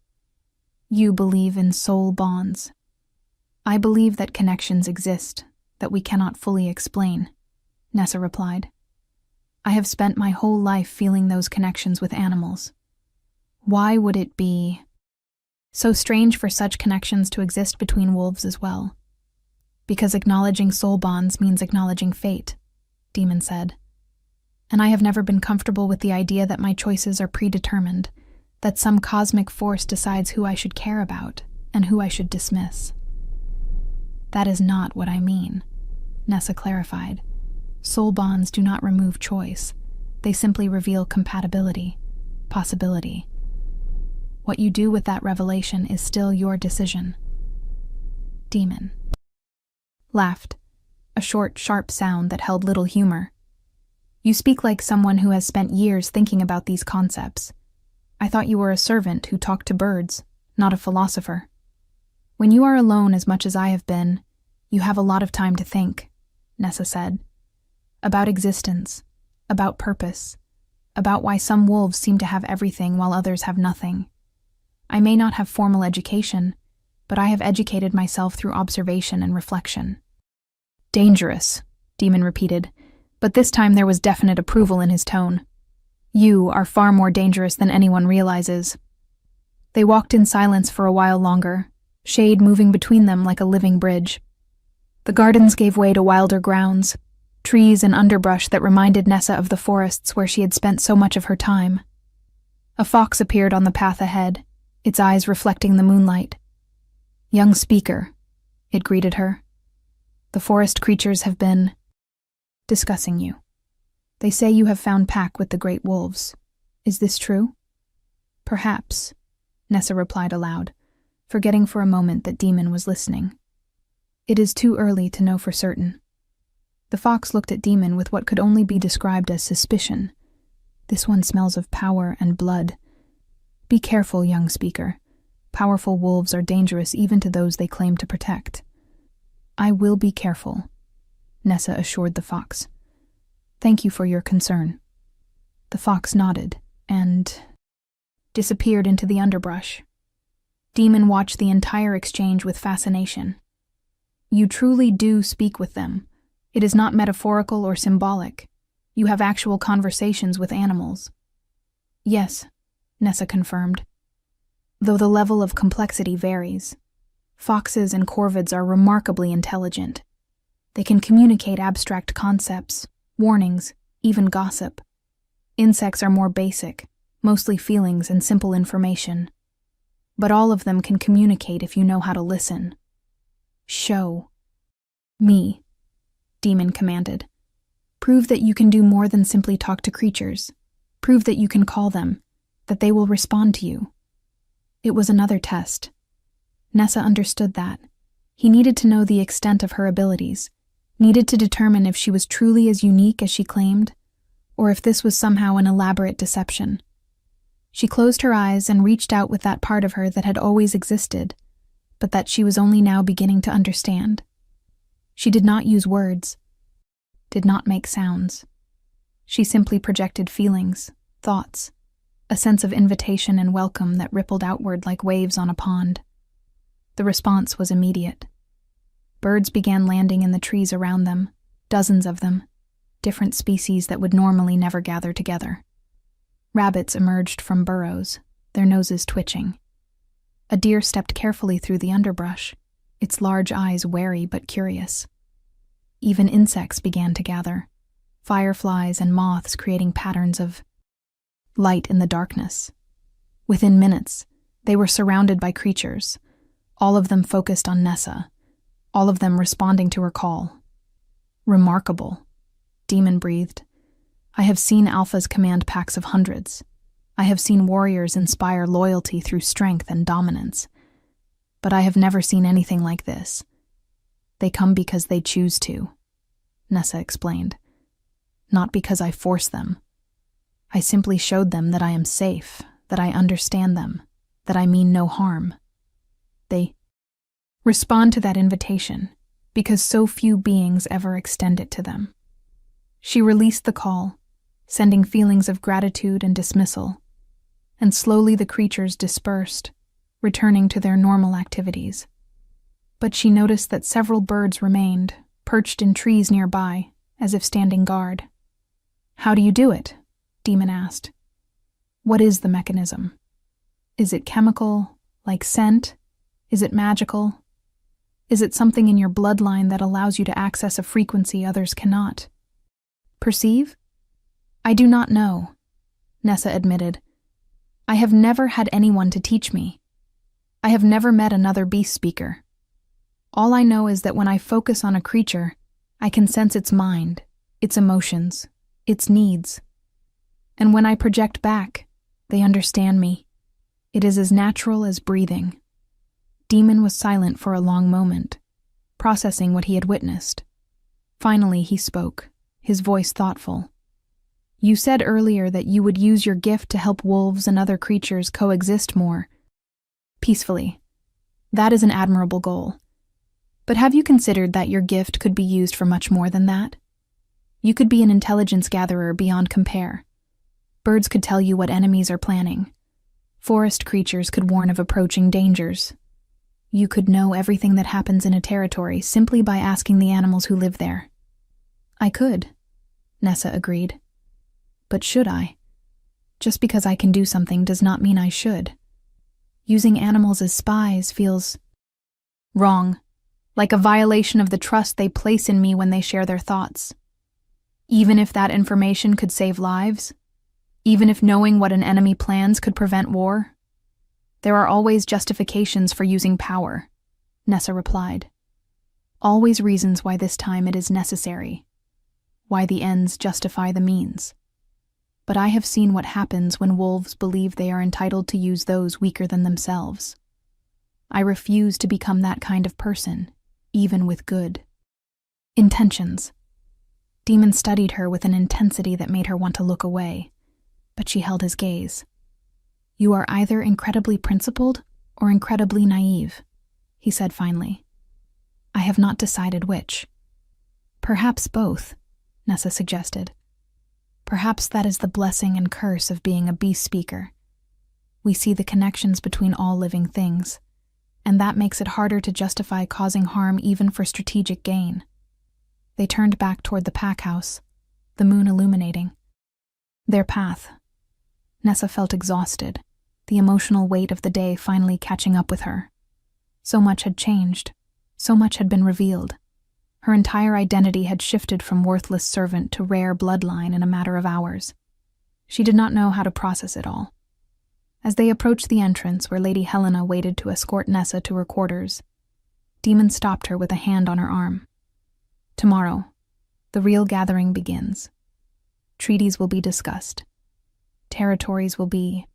S1: You believe in soul bonds. I believe that connections exist that we cannot fully explain, Nessa replied. I have spent my whole life feeling those connections with animals. Why would it be so strange for such connections to exist between wolves as well? Because acknowledging soul bonds means acknowledging fate, Demon said. And I have never been comfortable with the idea that my choices are predetermined, that some cosmic force decides who I should care about and who I should dismiss. That is not what I mean, Nessa clarified. Soul bonds do not remove choice. They simply reveal compatibility, possibility. What you do with that revelation is still your decision. Demon laughed, a short, sharp sound that held little humor. You speak like someone who has spent years thinking about these concepts. I thought you were a servant who talked to birds, not a philosopher. When you are alone as much as I have been, you have a lot of time to think, Nessa said. About existence, about purpose, about why some wolves seem to have everything while others have nothing. I may not have formal education, but I have educated myself through observation and reflection. Dangerous, Demon repeated, but this time there was definite approval in his tone. You are far more dangerous than anyone realizes. They walked in silence for a while longer, Shade moving between them like a living bridge. The gardens gave way to wilder grounds, trees and underbrush that reminded Nessa of the forests where she had spent so much of her time. A fox appeared on the path ahead, its eyes reflecting the moonlight. Young speaker, it greeted her. The forest creatures have been discussing you. They say you have found Pack with the great wolves. Is this true? Perhaps, Nessa replied aloud, forgetting for a moment that Demon was listening. It is too early to know for certain. The fox looked at Demon with what could only be described as suspicion. This one smells of power and blood. Be careful, young speaker. Powerful wolves are dangerous even to those they claim to protect. I will be careful, Nessa assured the fox. Thank you for your concern. The fox nodded and disappeared into the underbrush. Demon watched the entire exchange with fascination. You truly do speak with them. It is not metaphorical or symbolic. You have actual conversations with animals. Yes, Nessa confirmed. Though the level of complexity varies. Foxes and corvids are remarkably intelligent. They can communicate abstract concepts, warnings, even gossip. Insects are more basic, mostly feelings and simple information. But all of them can communicate if you know how to listen. Show me, Demon commanded. Prove that you can do more than simply talk to creatures. Prove that you can call them, that they will respond to you. It was another test. Nessa understood that. He needed to know the extent of her abilities, needed to determine if she was truly as unique as she claimed, or if this was somehow an elaborate deception. She closed her eyes and reached out with that part of her that had always existed, but that she was only now beginning to understand. She did not use words, did not make sounds. She simply projected feelings, thoughts, a sense of invitation and welcome that rippled outward like waves on a pond. The response was immediate. Birds began landing in the trees around them, dozens of them, different species that would normally never gather together. Rabbits emerged from burrows, their noses twitching. A deer stepped carefully through the underbrush, its large eyes wary but curious. Even insects began to gather, fireflies and moths creating patterns of light in the darkness. Within minutes, they were surrounded by creatures, all of them focused on Nessa, all of them responding to her call. Remarkable, Demon breathed. I have seen alphas command packs of hundreds. I have seen warriors inspire loyalty through strength and dominance. But I have never seen anything like this. They come because they choose to, Nessa explained. Not because I force them. I simply showed them that I am safe, that I understand them, that I mean no harm. They respond to that invitation because so few beings ever extend it to them. She released the call, sending feelings of gratitude and dismissal, and slowly the creatures dispersed, returning to their normal activities. But she noticed that several birds remained, perched in trees nearby, as if standing guard. How do you do it? Demon asked. What is the mechanism? Is it chemical, like scent? Is it magical? Is it something in your bloodline that allows you to access a frequency others cannot? Perceive? I do not know, Nessa admitted. I have never had anyone to teach me. I have never met another beast speaker. All I know is that when I focus on a creature, I can sense its mind, its emotions, its needs. And when I project back, they understand me. It is as natural as breathing. Demon was silent for a long moment, processing what he had witnessed. Finally, he spoke, his voice thoughtful. You said earlier that you would use your gift to help wolves and other creatures coexist more peacefully. That is an admirable goal. But have you considered that your gift could be used for much more than that? You could be an intelligence gatherer beyond compare. Birds could tell you what enemies are planning. Forest creatures could warn of approaching dangers. You could know everything that happens in a territory simply by asking the animals who live there. I could, Nessa agreed. But should I? Just because I can do something does not mean I should. Using animals as spies feels wrong, like a violation of the trust they place in me when they share their thoughts. Even if that information could save lives, even if knowing what an enemy plans could prevent war, there are always justifications for using power, Nessa replied. Always reasons why this time it is necessary, why the ends justify the means. But I have seen what happens when wolves believe they are entitled to use those weaker than themselves. I refuse to become that kind of person, even with good intentions. Demon studied her with an intensity that made her want to look away, but she held his gaze. You are either incredibly principled or incredibly naive, he said finally. I have not decided which. Perhaps both, Nessa suggested. Perhaps that is the blessing and curse of being a beast speaker. We see the connections between all living things, and that makes it harder to justify causing harm even for strategic gain. They turned back toward the pack house, the moon illuminating their path. Nessa felt exhausted, the emotional weight of the day finally catching up with her. So much had changed, so much had been revealed. Her entire identity had shifted from worthless servant to rare bloodline in a matter of hours. She did not know how to process it all. As they approached the entrance where Lady Helena waited to escort Nessa to her quarters, Demon stopped her with a hand on her arm. Tomorrow, the real gathering begins. Treaties will be discussed. Territories will be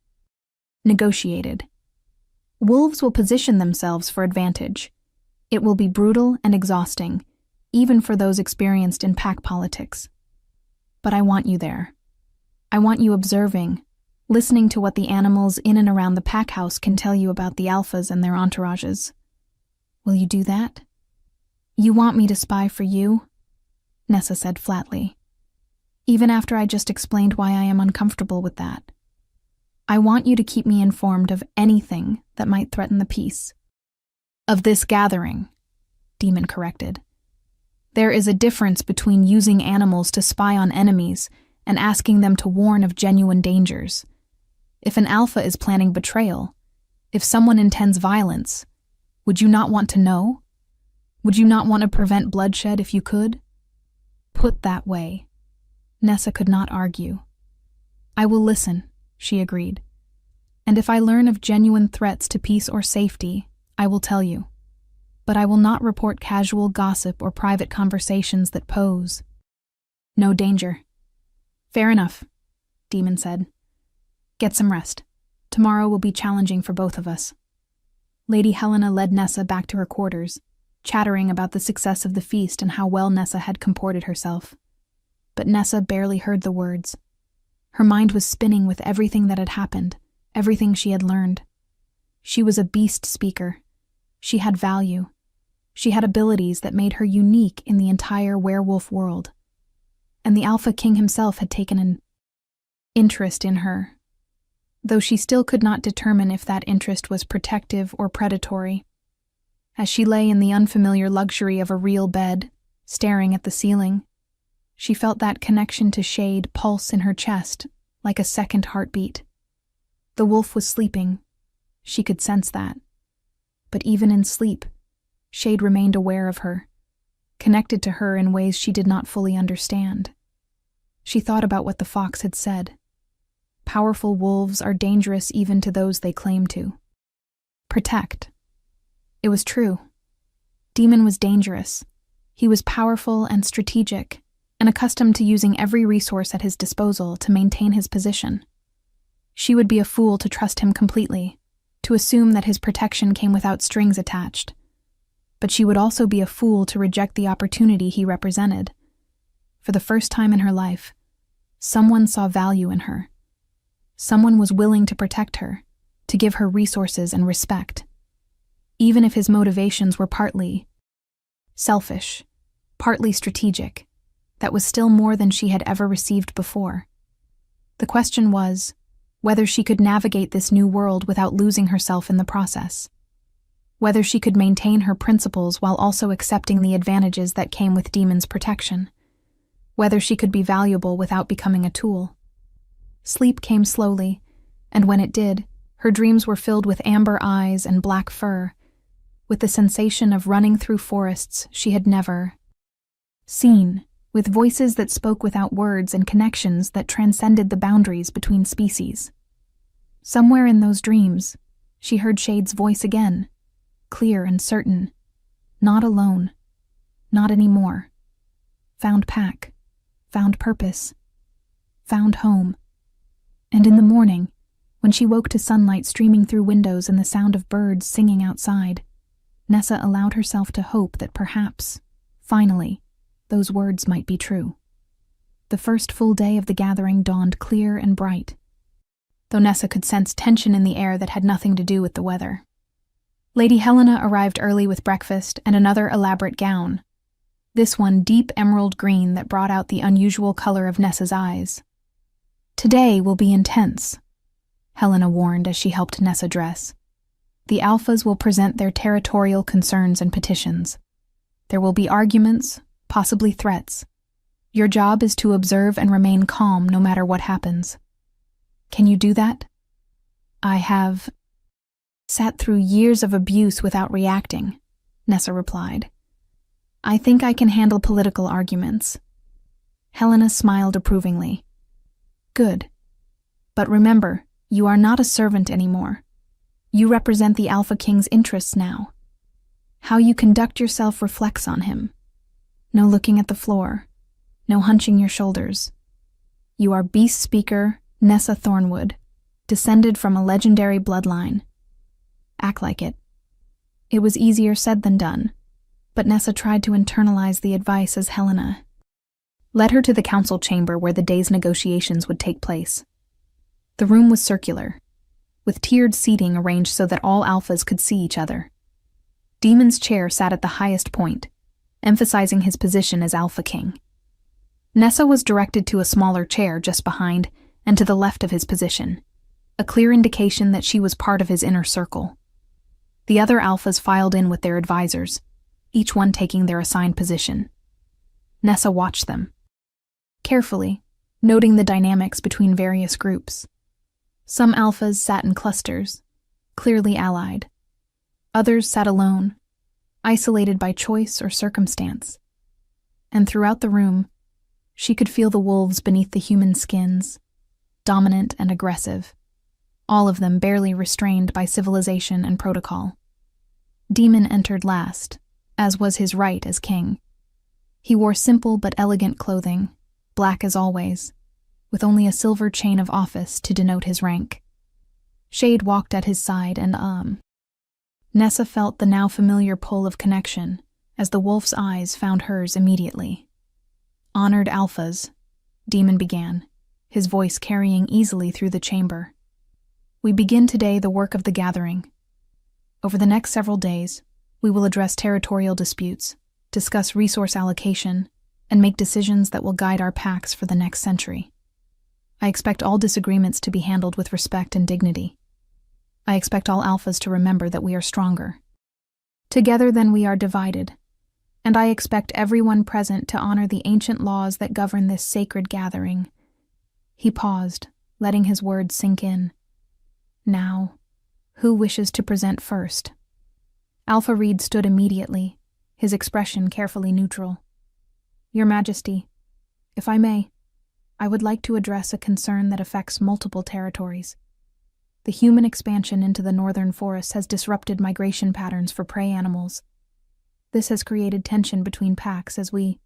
S1: negotiated. Wolves will position themselves for advantage. It will be brutal and exhausting, even for those experienced in pack politics. But I want you there. I want you observing, listening to what the animals in and around the pack house can tell you about the alphas and their entourages. Will you do that? You want me to spy for you? Nessa said flatly. Even after I just explained why I am uncomfortable with that. I want you to keep me informed of anything that might threaten the peace. Of this gathering, Demon corrected. There is a difference between using animals to spy on enemies and asking them to warn of genuine dangers. If an alpha is planning betrayal, if someone intends violence, would you not want to know? Would you not want to prevent bloodshed if you could? Put that way, Nessa could not argue. I will listen, she agreed. And if I learn of genuine threats to peace or safety, I will tell you. But I will not report casual gossip or private conversations that pose no danger. Fair enough, Demon said. Get some rest. Tomorrow will be challenging for both of us. Lady Helena led Nessa back to her quarters, chattering about the success of the feast and how well Nessa had comported herself. But Nessa barely heard the words. Her mind was spinning with everything that had happened, everything she had learned. She was a beast speaker. She had value. She had abilities that made her unique in the entire werewolf world. And the Alpha King himself had taken an interest in her, though she still could not determine if that interest was protective or predatory. As she lay in the unfamiliar luxury of a real bed, staring at the ceiling, she felt that connection to Shade pulse in her chest like a second heartbeat. The wolf was sleeping. She could sense that. But even in sleep, Shade remained aware of her, connected to her in ways she did not fully understand. She thought about what the fox had said. Powerful wolves are dangerous even to those they claim to protect. It was true. Demon was dangerous. He was powerful and strategic, and accustomed to using every resource at his disposal to maintain his position. She would be a fool to trust him completely, to assume that his protection came without strings attached. But she would also be a fool to reject the opportunity he represented. For the first time in her life, someone saw value in her. Someone was willing to protect her, to give her resources and respect. Even if his motivations were partly selfish, partly strategic, that was still more than she had ever received before. The question was whether she could navigate this new world without losing herself in the process. Whether she could maintain her principles while also accepting the advantages that came with Demon's protection. Whether she could be valuable without becoming a tool. Sleep came slowly, and when it did, her dreams were filled with amber eyes and black fur, with the sensation of running through forests she had never seen, with voices that spoke without words and connections that transcended the boundaries between species. Somewhere in those dreams, she heard Shade's voice again, clear and certain. Not alone. Not anymore. Found pack. Found purpose. Found home. And in the morning, when she woke to sunlight streaming through windows and the sound of birds singing outside, Nessa allowed herself to hope that perhaps, finally, those words might be true. The first full day of the gathering dawned clear and bright, though Nessa could sense tension in the air that had nothing to do with the weather. Lady Helena arrived early with breakfast and another elaborate gown, this one deep emerald green that brought out the unusual color of Nessa's eyes. Today will be intense, Helena warned as she helped Nessa dress. The alphas will present their territorial concerns and petitions. There will be arguments, possibly threats. Your job is to observe and remain calm no matter what happens. Can you do that? I have sat through years of abuse without reacting, Nessa replied. I think I can handle political arguments. Helena smiled approvingly. Good. But remember, you are not a servant anymore. You represent the Alpha King's interests now. How you conduct yourself reflects on him. No looking at the floor. No hunching your shoulders. You are Beast Speaker Nessa Thornwood, descended from a legendary bloodline. Act like it. It was easier said than done, but Nessa tried to internalize the advice as Helena led her to the council chamber where the day's negotiations would take place. The room was circular, with tiered seating arranged so that all alphas could see each other. Demon's chair sat at the highest point, emphasizing his position as Alpha King. Nessa was directed to a smaller chair just behind and to the left of his position, a clear indication that she was part of his inner circle. The other alphas filed in with their advisors, each one taking their assigned position. Nessa watched them carefully, noting the dynamics between various groups. Some alphas sat in clusters, clearly allied. Others sat alone, isolated by choice or circumstance. And throughout the room, she could feel the wolves beneath the human skins, dominant and aggressive, all of them barely restrained by civilization and protocol. Demon entered last, as was his right as king. He wore simple but elegant clothing, black as always, with only a silver chain of office to denote his rank. Shade walked at his side and Nessa felt the now familiar pull of connection as the wolf's eyes found hers immediately. Honored alphas, Demon began, his voice carrying easily through the chamber. We begin today the work of the gathering. Over the next several days, we will address territorial disputes, discuss resource allocation, and make decisions that will guide our packs for the next century. I expect all disagreements to be handled with respect and dignity. I expect all alphas to remember that we are stronger. Together then we are divided, and I expect everyone present to honor the ancient laws that govern this sacred gathering. He paused, letting his words sink in. Now, who wishes to present first? Alpha Reed stood immediately, his expression carefully neutral. Your Majesty, if I may, I would like to address a concern that affects multiple territories. The human expansion into the northern forests has disrupted migration patterns for prey animals. This has created tension between packs as we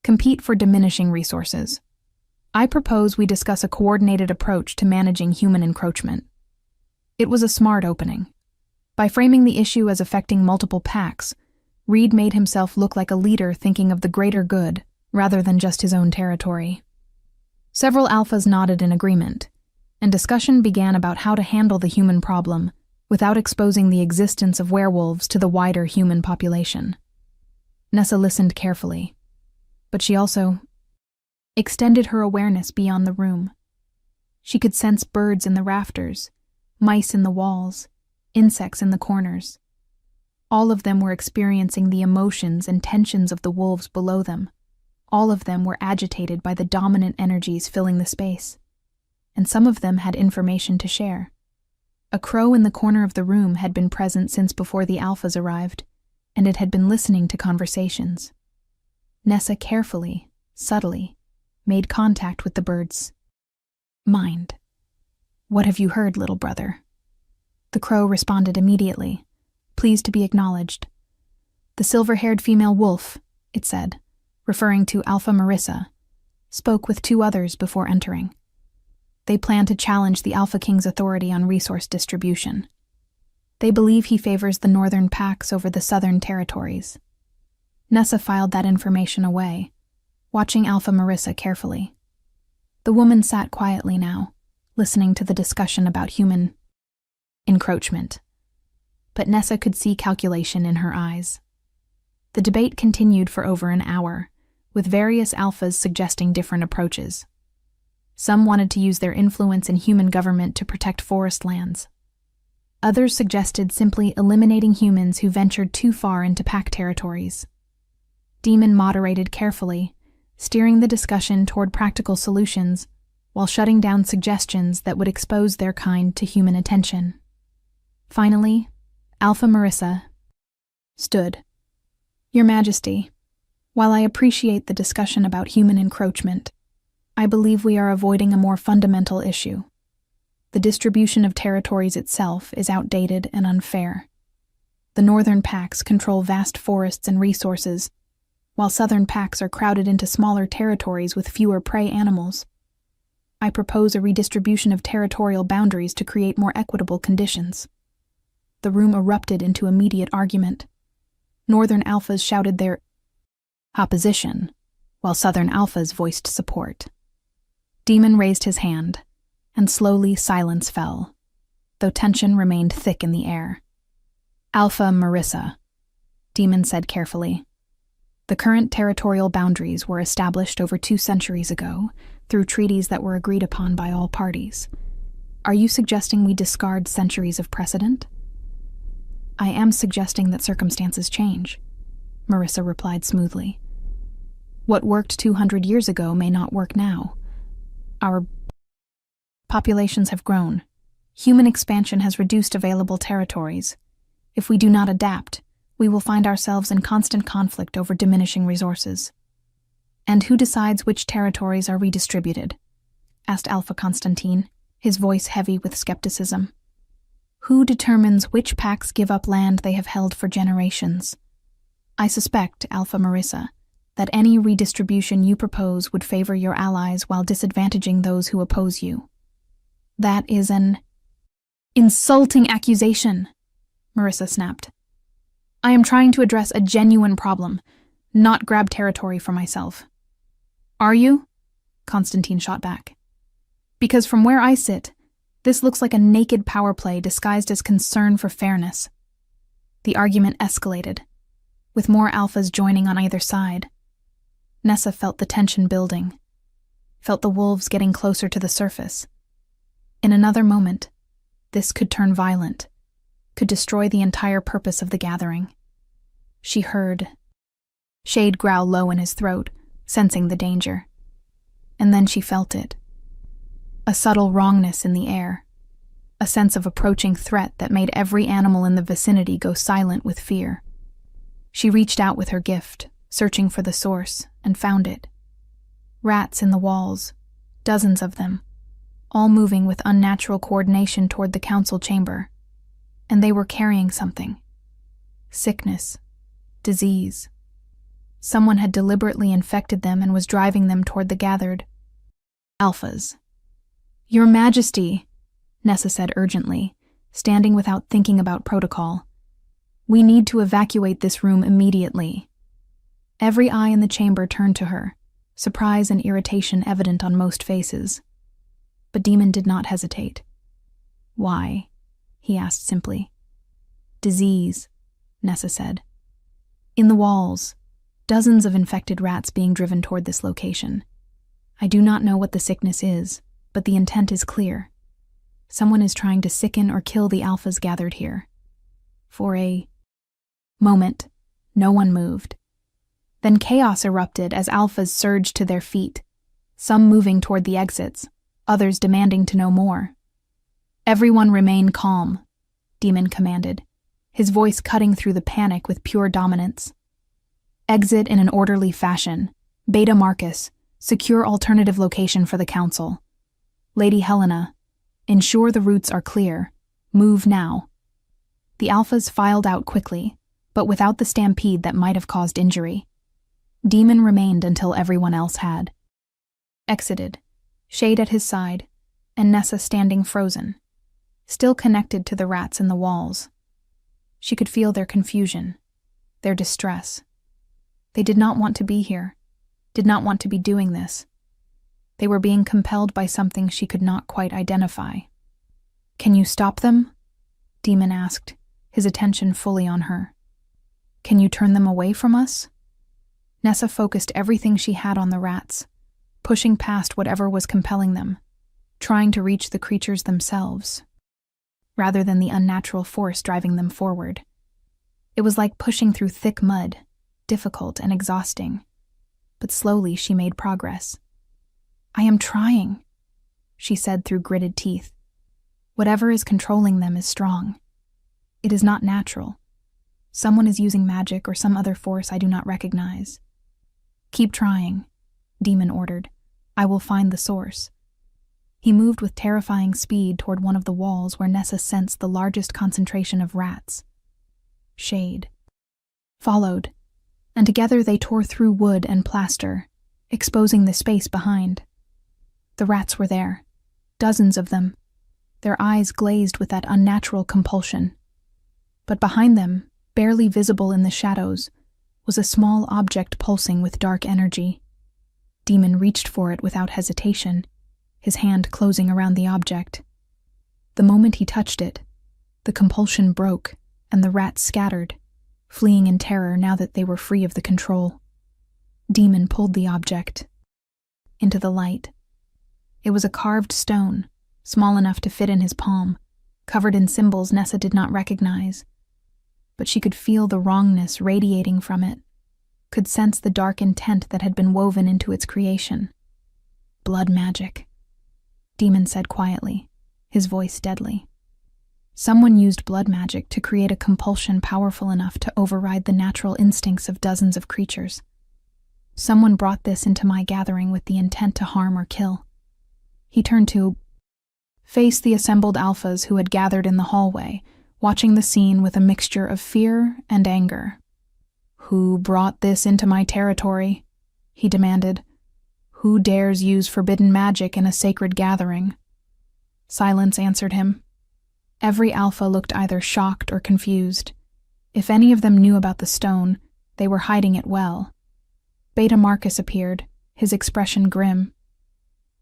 S1: compete for diminishing resources. I propose we discuss a coordinated approach to managing human encroachment. It was a smart opening. By framing the issue as affecting multiple packs, Reed made himself look like a leader thinking of the greater good rather than just his own territory. Several alphas nodded in agreement, and discussion began about how to handle the human problem without exposing the existence of werewolves to the wider human population. Nessa listened carefully, but she also extended her awareness beyond the room. She could sense birds in the rafters, mice in the walls, insects in the corners. All of them were experiencing the emotions and tensions of the wolves below them. All of them were agitated by the dominant energies filling the space, and some of them had information to share. A crow in the corner of the room had been present since before the alphas arrived, and it had been listening to conversations. Nessa carefully, subtly, made contact with the bird's mind. What have you heard, little brother? The crow responded immediately, pleased to be acknowledged. The silver-haired female wolf, it said, referring to Alpha Marissa, spoke with two others before entering. They plan to challenge the Alpha King's authority on resource distribution. They believe he favors the northern packs over the southern territories. Nessa filed that information away, watching Alpha Marissa carefully. The woman sat quietly now, listening to the discussion about human encroachment. But Nessa could see calculation in her eyes. The debate continued for over an hour, with various alphas suggesting different approaches. Some wanted to use their influence in human government to protect forest lands. Others suggested simply eliminating humans who ventured too far into pack territories. Demon moderated carefully, steering the discussion toward practical solutions, while shutting down suggestions that would expose their kind to human attention. Finally, Alpha Marissa stood. Your Majesty, while I appreciate the discussion about human encroachment, I believe we are avoiding a more fundamental issue. The distribution of territories itself is outdated and unfair. The northern packs control vast forests and resources, while southern packs are crowded into smaller territories with fewer prey animals. I propose a redistribution of territorial boundaries to create more equitable conditions. The room erupted into immediate argument. Northern alphas shouted their opposition, while Southern alphas voiced support. Demon raised his hand, and slowly silence fell, though tension remained thick in the air. Alpha Marissa, Demon said carefully. The current territorial boundaries were established over 2 centuries ago through treaties that were agreed upon by all parties. Are you suggesting we discard centuries of precedent? I am suggesting that circumstances change, Marissa replied smoothly. What worked 200 years ago may not work now. Our populations have grown. Human expansion has reduced available territories. If we do not adapt, we will find ourselves in constant conflict over diminishing resources. And who decides which territories are redistributed? Asked Alpha Constantine, his voice heavy with skepticism. Who determines which packs give up land they have held for generations? I suspect, Alpha Marissa, that any redistribution you propose would favor your allies while disadvantaging those who oppose you. That is an insulting accusation, Marissa snapped. I am trying to address a genuine problem, not grab territory for myself. Are you? Constantine shot back. Because from where I sit, this looks like a naked power play disguised as concern for fairness. The argument escalated, with more alphas joining on either side. Nessa felt the tension building, felt the wolves getting closer to the surface. In another moment, this could turn violent, could destroy the entire purpose of the gathering. She heard Shade growl low in his throat, sensing the danger. And then she felt it. A subtle wrongness in the air, a sense of approaching threat that made every animal in the vicinity go silent with fear. She reached out with her gift, searching for the source, and found it. Rats in the walls, dozens of them, all moving with unnatural coordination toward the council chamber. And they were carrying something. Sickness, disease. Someone had deliberately infected them and was driving them toward the gathered alphas. Your Majesty, Nessa said urgently, standing without thinking about protocol. We need to evacuate this room immediately. Every eye in the chamber turned to her, surprise and irritation evident on most faces. But Demon did not hesitate. Why? He asked simply. Disease, Nessa said. In the walls, dozens of infected rats being driven toward this location. I do not know what the sickness is, but the intent is clear. Someone is trying to sicken or kill the alphas gathered here. For a moment, no one moved. Then chaos erupted as alphas surged to their feet, some moving toward the exits, others demanding to know more. Everyone remain calm, Demon commanded, his voice cutting through the panic with pure dominance. Exit in an orderly fashion. Beta Marcus, secure alternative location for the council. Lady Helena, ensure the routes are clear. Move now. The alphas filed out quickly, but without the stampede that might have caused injury. Demon remained until everyone else had. Exited, Shade at his side, and Nessa standing frozen, still connected to the rats in the walls. She could feel their confusion, their distress. They did not want to be here, did not want to be doing this. They were being compelled by something she could not quite identify. Can you stop them? Demon asked, his attention fully on her. Can you turn them away from us? Nessa focused everything she had on the rats, pushing past whatever was compelling them, trying to reach the creatures themselves, rather than the unnatural force driving them forward. It was like pushing through thick mud, difficult and exhausting. But slowly she made progress. I am trying, she said through gritted teeth. Whatever is controlling them is strong. It is not natural. Someone is using magic or some other force I do not recognize. Keep trying, Demon ordered. I will find the source. He moved with terrifying speed toward one of the walls where Nessa sensed the largest concentration of rats. Shade followed, and together they tore through wood and plaster, exposing the space behind. The rats were there, dozens of them, their eyes glazed with that unnatural compulsion. But behind them, Barely visible in the shadows was a small object pulsing with dark energy. Demon reached for it without hesitation, his hand closing around the object. The moment he touched it, the compulsion broke and the rats scattered, fleeing in terror now that they were free of the control. Demon pulled the object into the light. It was a carved stone, small enough to fit in his palm, covered in symbols Nessa did not recognize. But she could feel the wrongness radiating from it, could sense the dark intent that had been woven into its creation. Blood magic, Demon said quietly, his voice deadly. Someone used blood magic to create a compulsion powerful enough to override the natural instincts of dozens of creatures. Someone brought this into my gathering with the intent to harm or kill. He turned to face the assembled alphas who had gathered in the hallway, watching the scene with a mixture of fear and anger. "Who brought this into my territory?" he demanded. "Who dares use forbidden magic in a sacred gathering?" Silence answered him. Every alpha looked either shocked or confused. If any of them knew about the stone, they were hiding it well. Beta Marcus appeared, his expression grim.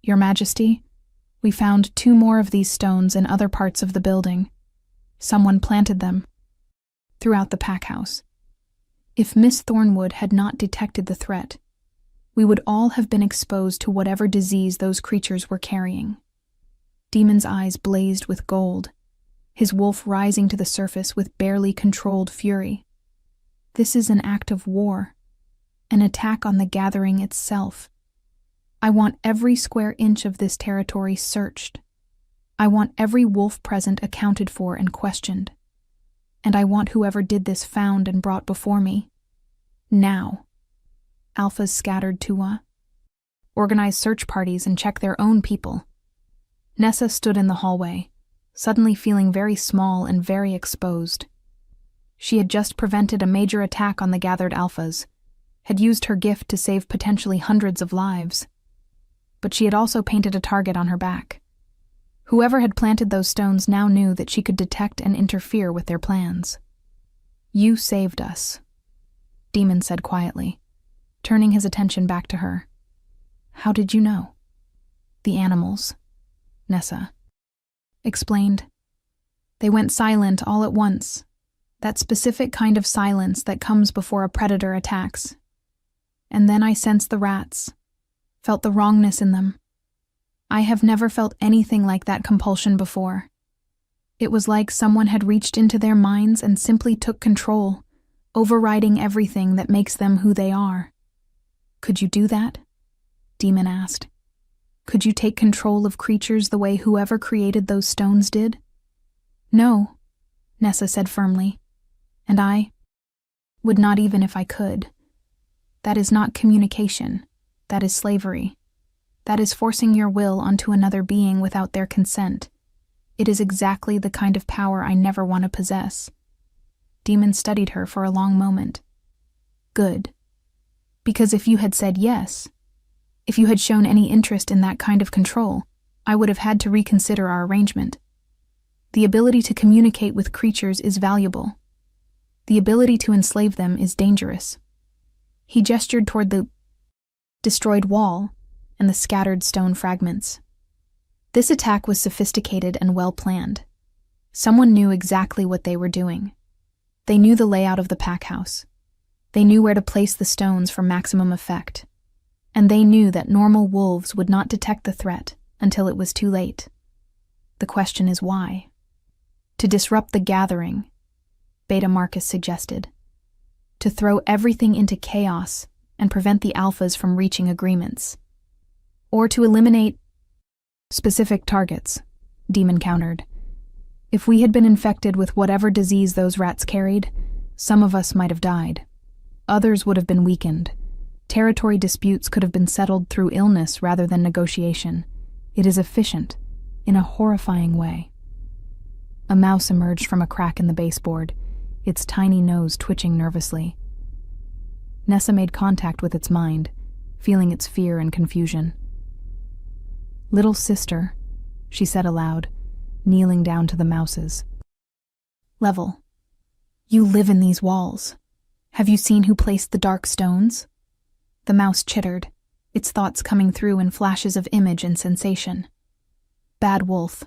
S1: "Your Majesty, we found 2 more of these stones in other parts of the building. Someone planted them throughout the pack house. If Miss Thornwood had not detected the threat, we would all have been exposed to whatever disease those creatures were carrying." Demon's eyes blazed with gold, his wolf rising to the surface with barely controlled fury. "This is an act of war, an attack on the gathering itself. I want every square inch of this territory searched. I want every wolf present accounted for and questioned. And I want whoever did this found and brought before me. Now." Alphas scattered to organize search parties and check their own people. Nessa stood in the hallway, suddenly feeling very small and very exposed. She had just prevented a major attack on the gathered alphas, had used her gift to save potentially hundreds of lives. But she had also painted a target on her back. Whoever had planted those stones now knew that she could detect and interfere with their plans. "You saved us," Demon said quietly, turning his attention back to her. "How did you know?" "The animals," Nessa explained. "They went silent all at once, that specific kind of silence that comes before a predator attacks. And then I sensed the rats, felt the wrongness in them. I have never felt anything like that compulsion before. It was like someone had reached into their minds and simply took control, overriding everything that makes them who they are." "Could you do that?" Demon asked. "Could you take control of creatures the way whoever created those stones did?" "No," Nessa said firmly. "And I would not even if I could. That is not communication. That is slavery. That is forcing your will onto another being without their consent. It is exactly the kind of power I never want to possess." Demon studied her for a long moment. "Good. Because if you had said yes, if you had shown any interest in that kind of control, I would have had to reconsider our arrangement. The ability to communicate with creatures is valuable. The ability to enslave them is dangerous." He gestured toward the destroyed wall and the scattered stone fragments. This attack was sophisticated and well planned. Someone knew exactly what they were doing. They knew the layout of the pack house. They knew where to place the stones for maximum effect. And they knew that normal wolves would not detect the threat until it was too late. The question is why? To disrupt the gathering, Beta Marcus suggested. To throw everything into chaos and prevent the alphas from reaching agreements. Or to eliminate specific targets, Demon countered. If we had been infected with whatever disease those rats carried, some of us might have died. Others would have been weakened. Territory disputes could have been settled through illness rather than negotiation. It is efficient, in a horrifying way. A mouse emerged from a crack in the baseboard, its tiny nose twitching nervously. Nessa made contact with its mind, feeling its fear and confusion. "Little sister," she said aloud, kneeling down to the mouses. "Level. You live in these walls. Have you seen who placed the dark stones? The mouse chittered, its thoughts coming through in flashes of image and sensation. Bad wolf,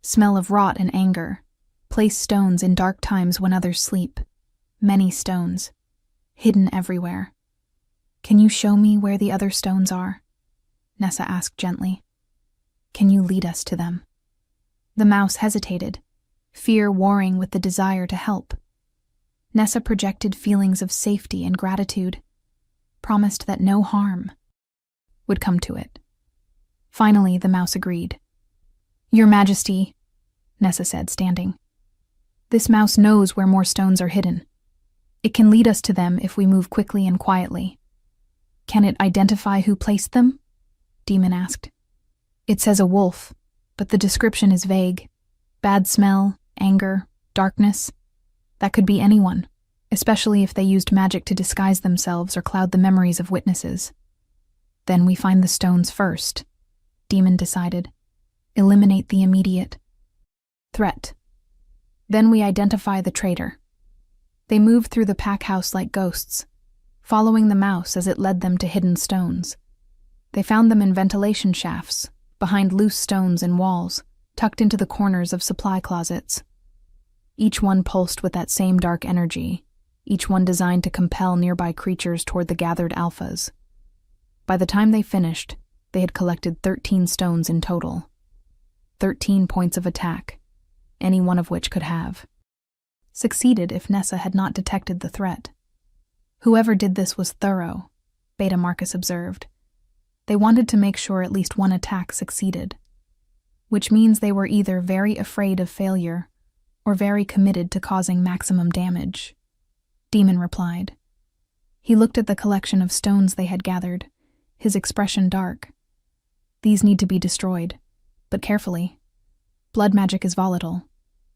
S1: smell of rot and anger, place stones in dark times when others sleep. Many stones, hidden everywhere. Can you show me where the other stones are? Nessa asked gently. Can you lead us to them? The mouse hesitated, fear warring with the desire to help. Nessa projected feelings of safety and gratitude, promised that no harm would come to it. Finally, the mouse agreed. Your Majesty, Nessa said, standing. This mouse knows where more stones are hidden. It can lead us to them if we move quickly and quietly. Can it identify who placed them? Demon asked. It says a wolf, but the description is vague. Bad smell, anger, darkness. That could be anyone, especially if they used magic to disguise themselves or cloud the memories of witnesses. Then we find the stones first, Demon decided. Eliminate the immediate threat. Then we identify the traitor. They moved through the pack house like ghosts, following the mouse as it led them to hidden stones. They found them in ventilation shafts, behind loose stones and walls, tucked into the corners of supply closets. Each one pulsed with that same dark energy, each one designed to compel nearby creatures toward the gathered alphas. By the time they finished, they had collected 13 stones in total. 13 points of attack, any one of which could have succeeded if Nessa had not detected the threat. Whoever did this was thorough, Beta Marcus observed. They wanted to make sure at least one attack succeeded, which means they were either very afraid of failure or very committed to causing maximum damage. Demon replied. He looked at the collection of stones they had gathered, his expression dark. These need to be destroyed, but carefully. Blood magic is volatile.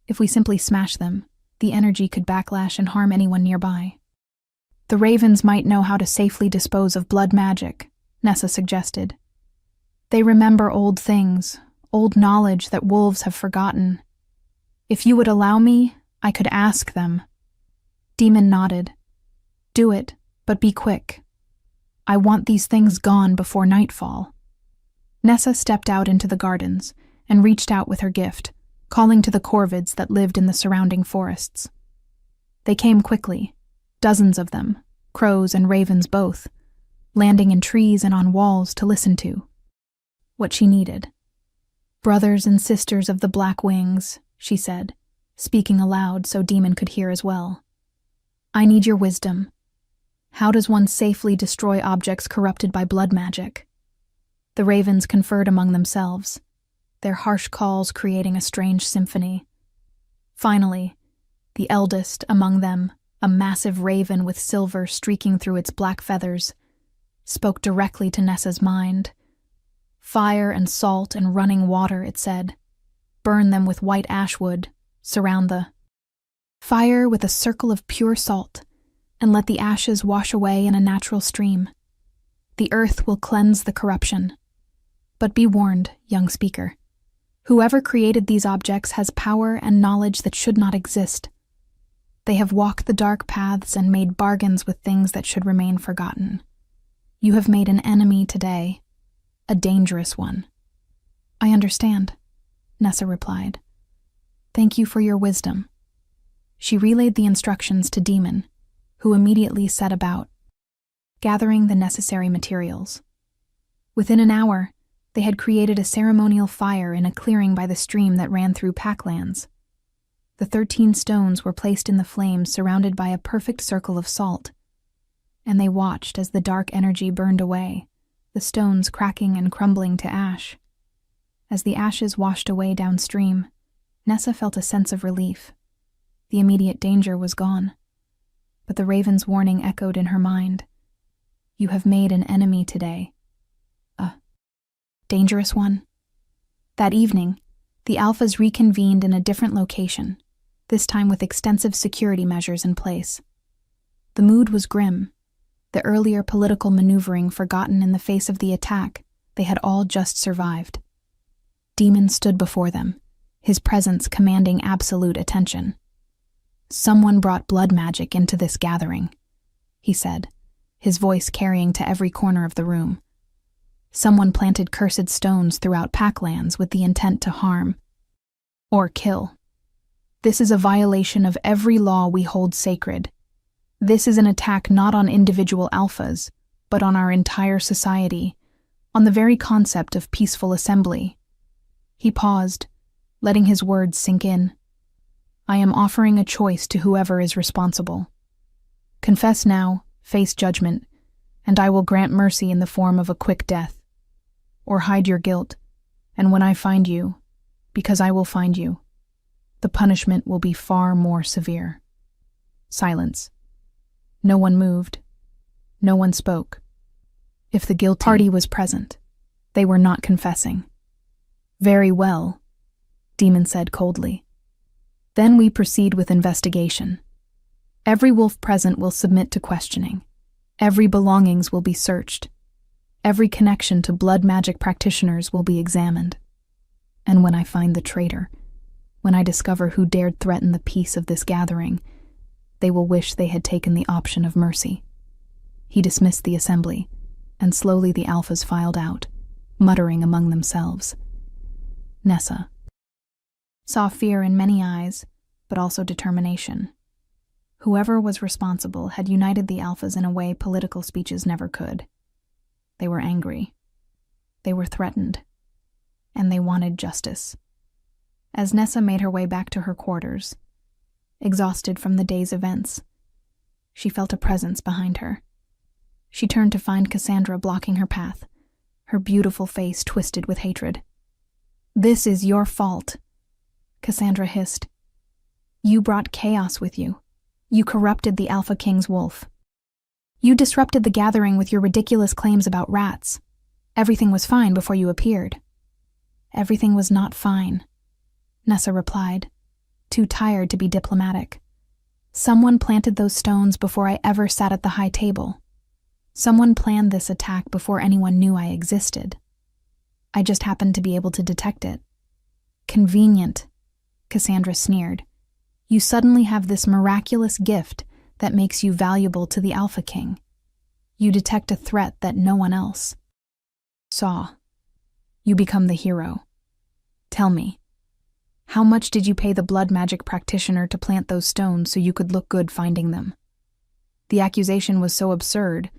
S1: If we simply smash them, the energy could backlash and harm anyone nearby. The ravens might know how to safely dispose of blood magic, Nessa suggested. They remember old things, old knowledge that wolves have forgotten. If you would allow me, I could ask them. Demon nodded. Do it, but be quick. I want these things gone before nightfall. Nessa stepped out into the gardens and reached out with her gift, calling to the corvids that lived in the surrounding forests. They came quickly, dozens of them, crows and ravens both, landing in trees and on walls to listen to what she needed. Brothers and sisters of the Black Wings, she said, speaking aloud so Demon could hear as well. I need your wisdom. How does one safely destroy objects corrupted by blood magic? The ravens conferred among themselves, their harsh calls creating a strange symphony. Finally, the eldest among them, a massive raven with silver streaking through its black feathers, spoke directly to Nessa's mind. Fire and salt and running water, it said. Burn them with white ash wood, surround the fire with a circle of pure salt, and let the ashes wash away in a natural stream. The earth will cleanse the corruption. But be warned, young speaker. Whoever created these objects has power and knowledge that should not exist. They have walked the dark paths and made bargains with things that should remain forgotten. You have made an enemy today, a dangerous one. I understand, Nessa replied. Thank you for your wisdom. She relayed the instructions to Demon, who immediately set about gathering the necessary materials. Within an hour, they had created a ceremonial fire in a clearing by the stream that ran through packlands. The 13 stones were placed in the flames surrounded by a perfect circle of salt, and they watched as the dark energy burned away, the stones cracking and crumbling to ash. As the ashes washed away downstream, Nessa felt a sense of relief. The immediate danger was gone. But the raven's warning echoed in her mind. You have made an enemy today. A dangerous one? That evening, the alphas reconvened in a different location, this time with extensive security measures in place. The mood was grim, the earlier political maneuvering forgotten in the face of the attack they had all just survived. Demon stood before them, his presence commanding absolute attention. Someone brought blood magic into this gathering, he said, his voice carrying to every corner of the room. Someone planted cursed stones throughout Packlands with the intent to harm or kill. This is a violation of every law we hold sacred. This is an attack not on individual alphas, but on our entire society, on the very concept of peaceful assembly. He paused, letting his words sink in. I am offering a choice to whoever is responsible. Confess now, face judgment, and I will grant mercy in the form of a quick death. Or hide your guilt, and when I find you, because I will find you, the punishment will be far more severe. Silence. No one moved. No one spoke. If the guilty party was present, they were not confessing. Very well, Demon said coldly. Then we proceed with investigation. Every wolf present will submit to questioning. Every belongings will be searched. Every connection to blood magic practitioners will be examined. And when I find the traitor, when I discover who dared threaten the peace of this gathering, they will wish they had taken the option of mercy. He dismissed the assembly, and slowly the alphas filed out, muttering among themselves. Nessa saw fear in many eyes, but also determination. Whoever was responsible had united the alphas in a way political speeches never could. They were angry. They were threatened. And they wanted justice. As Nessa made her way back to her quarters, exhausted from the day's events, she felt a presence behind her. She turned to find Cassandra blocking her path, her beautiful face twisted with hatred. This is your fault, Cassandra hissed. You brought chaos with you. You corrupted the Alpha King's wolf. You disrupted the gathering with your ridiculous claims about rats. Everything was fine before you appeared. Everything was not fine, Nessa replied, too tired to be diplomatic. Someone planted those stones before I ever sat at the high table. Someone planned this attack before anyone knew I existed. I just happened to be able to detect it. Convenient, Cassandra sneered. You suddenly have this miraculous gift that makes you valuable to the Alpha King. You detect a threat that no one else saw. You become the hero. Tell me, how much did you pay the blood magic practitioner to plant those stones so you could look good finding them? The accusation was so absurd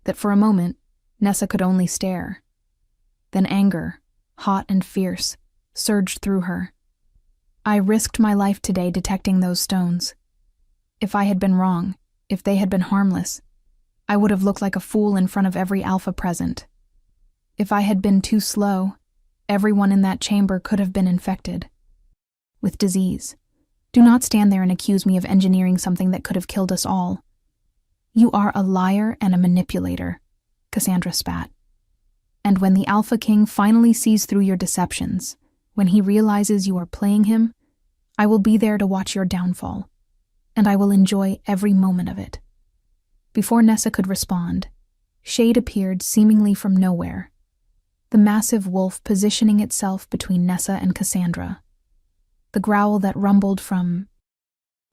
S1: that for a moment, Nessa could only stare. Then anger, hot and fierce, surged through her. I risked my life today detecting those stones. If I had been wrong, if they had been harmless, I would have looked like a fool in front of every alpha present. If I had been too slow, everyone in that chamber could have been infected with disease. Do not stand there and accuse me of engineering something that could have killed us all. You are a liar and a manipulator, Cassandra spat. And when the Alpha King finally sees through your deceptions, when he realizes you are playing him, I will be there to watch your downfall, and I will enjoy every moment of it. Before Nessa could respond, Shade appeared seemingly from nowhere, the massive wolf positioning itself between Nessa and Cassandra. The growl that rumbled from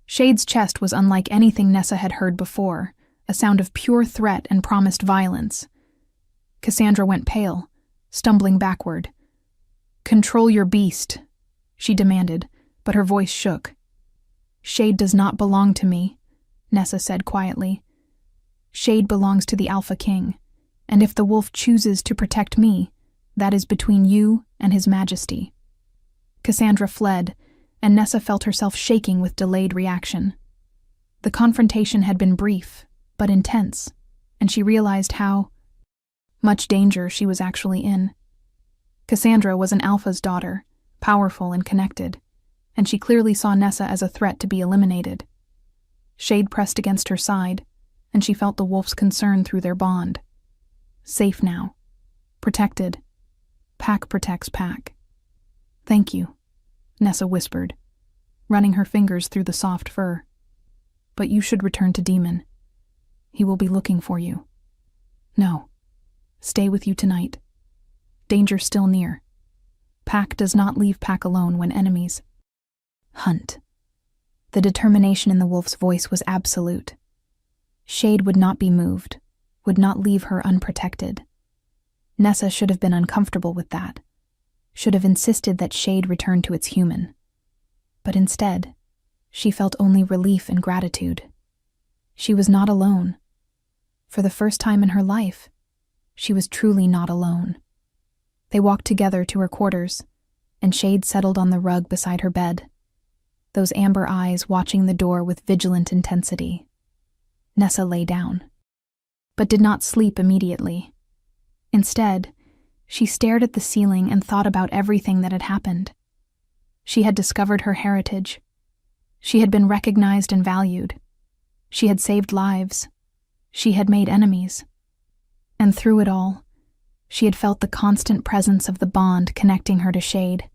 S1: Shade's chest was unlike anything Nessa had heard before, a sound of pure threat and promised violence. Cassandra went pale, stumbling backward. Control your beast, she demanded, but her voice shook. Shade does not belong to me, Nessa said quietly. Shade belongs to the Alpha King, and if the wolf chooses to protect me, that is between you and His Majesty. Cassandra fled, and Nessa felt herself shaking with delayed reaction. The confrontation had been brief, but intense, and she realized how much danger she was actually in. Cassandra was an Alpha's daughter, powerful and connected, and she clearly saw Nessa as a threat to be eliminated. Shade pressed against her side, and she felt the wolf's concern through their bond. Safe now. Protected. Pack protects pack. Thank you, Nessa whispered, running her fingers through the soft fur. But you should return to Demon. He will be looking for you. No. Stay with you tonight. Danger still near. Pack does not leave pack alone when enemies hunt. The determination in the wolf's voice was absolute. Shade would not be moved, would not leave her unprotected. Nessa should have been uncomfortable with that, should have insisted that Shade return to its human. But instead, she felt only relief and gratitude. She was not alone. For the first time in her life, she was truly not alone. They walked together to her quarters, and Shade settled on the rug beside her bed, those amber eyes watching the door with vigilant intensity. Nessa lay down, but did not sleep immediately. Instead, she stared at the ceiling and thought about everything that had happened. She had discovered her heritage. She had been recognized and valued. She had saved lives. She had made enemies. And through it all, she had felt the constant presence of the bond connecting her to Shade,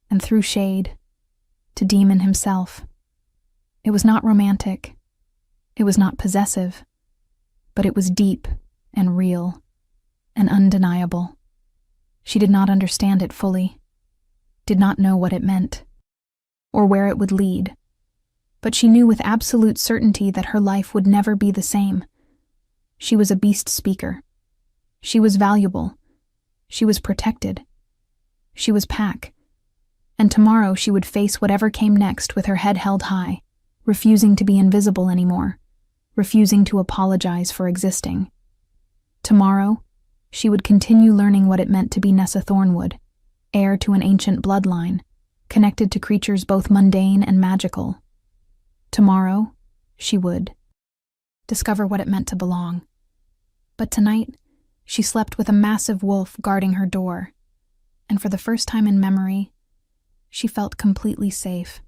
S1: and through Shade, to Demon himself. It was not romantic. It was not possessive. But it was deep and real and undeniable. She did not understand it fully, did not know what it meant, or where it would lead. But she knew with absolute certainty that her life would never be the same. She was a beast speaker. She was valuable. She was protected. She was Pack. And tomorrow she would face whatever came next with her head held high, refusing to be invisible anymore, refusing to apologize for existing. Tomorrow, she would continue learning what it meant to be Nessa Thornwood, heir to an ancient bloodline, connected to creatures both mundane and magical. Tomorrow, she would discover what it meant to belong. But tonight, she slept with a massive wolf guarding her door, and for the first time in memory, she felt completely safe.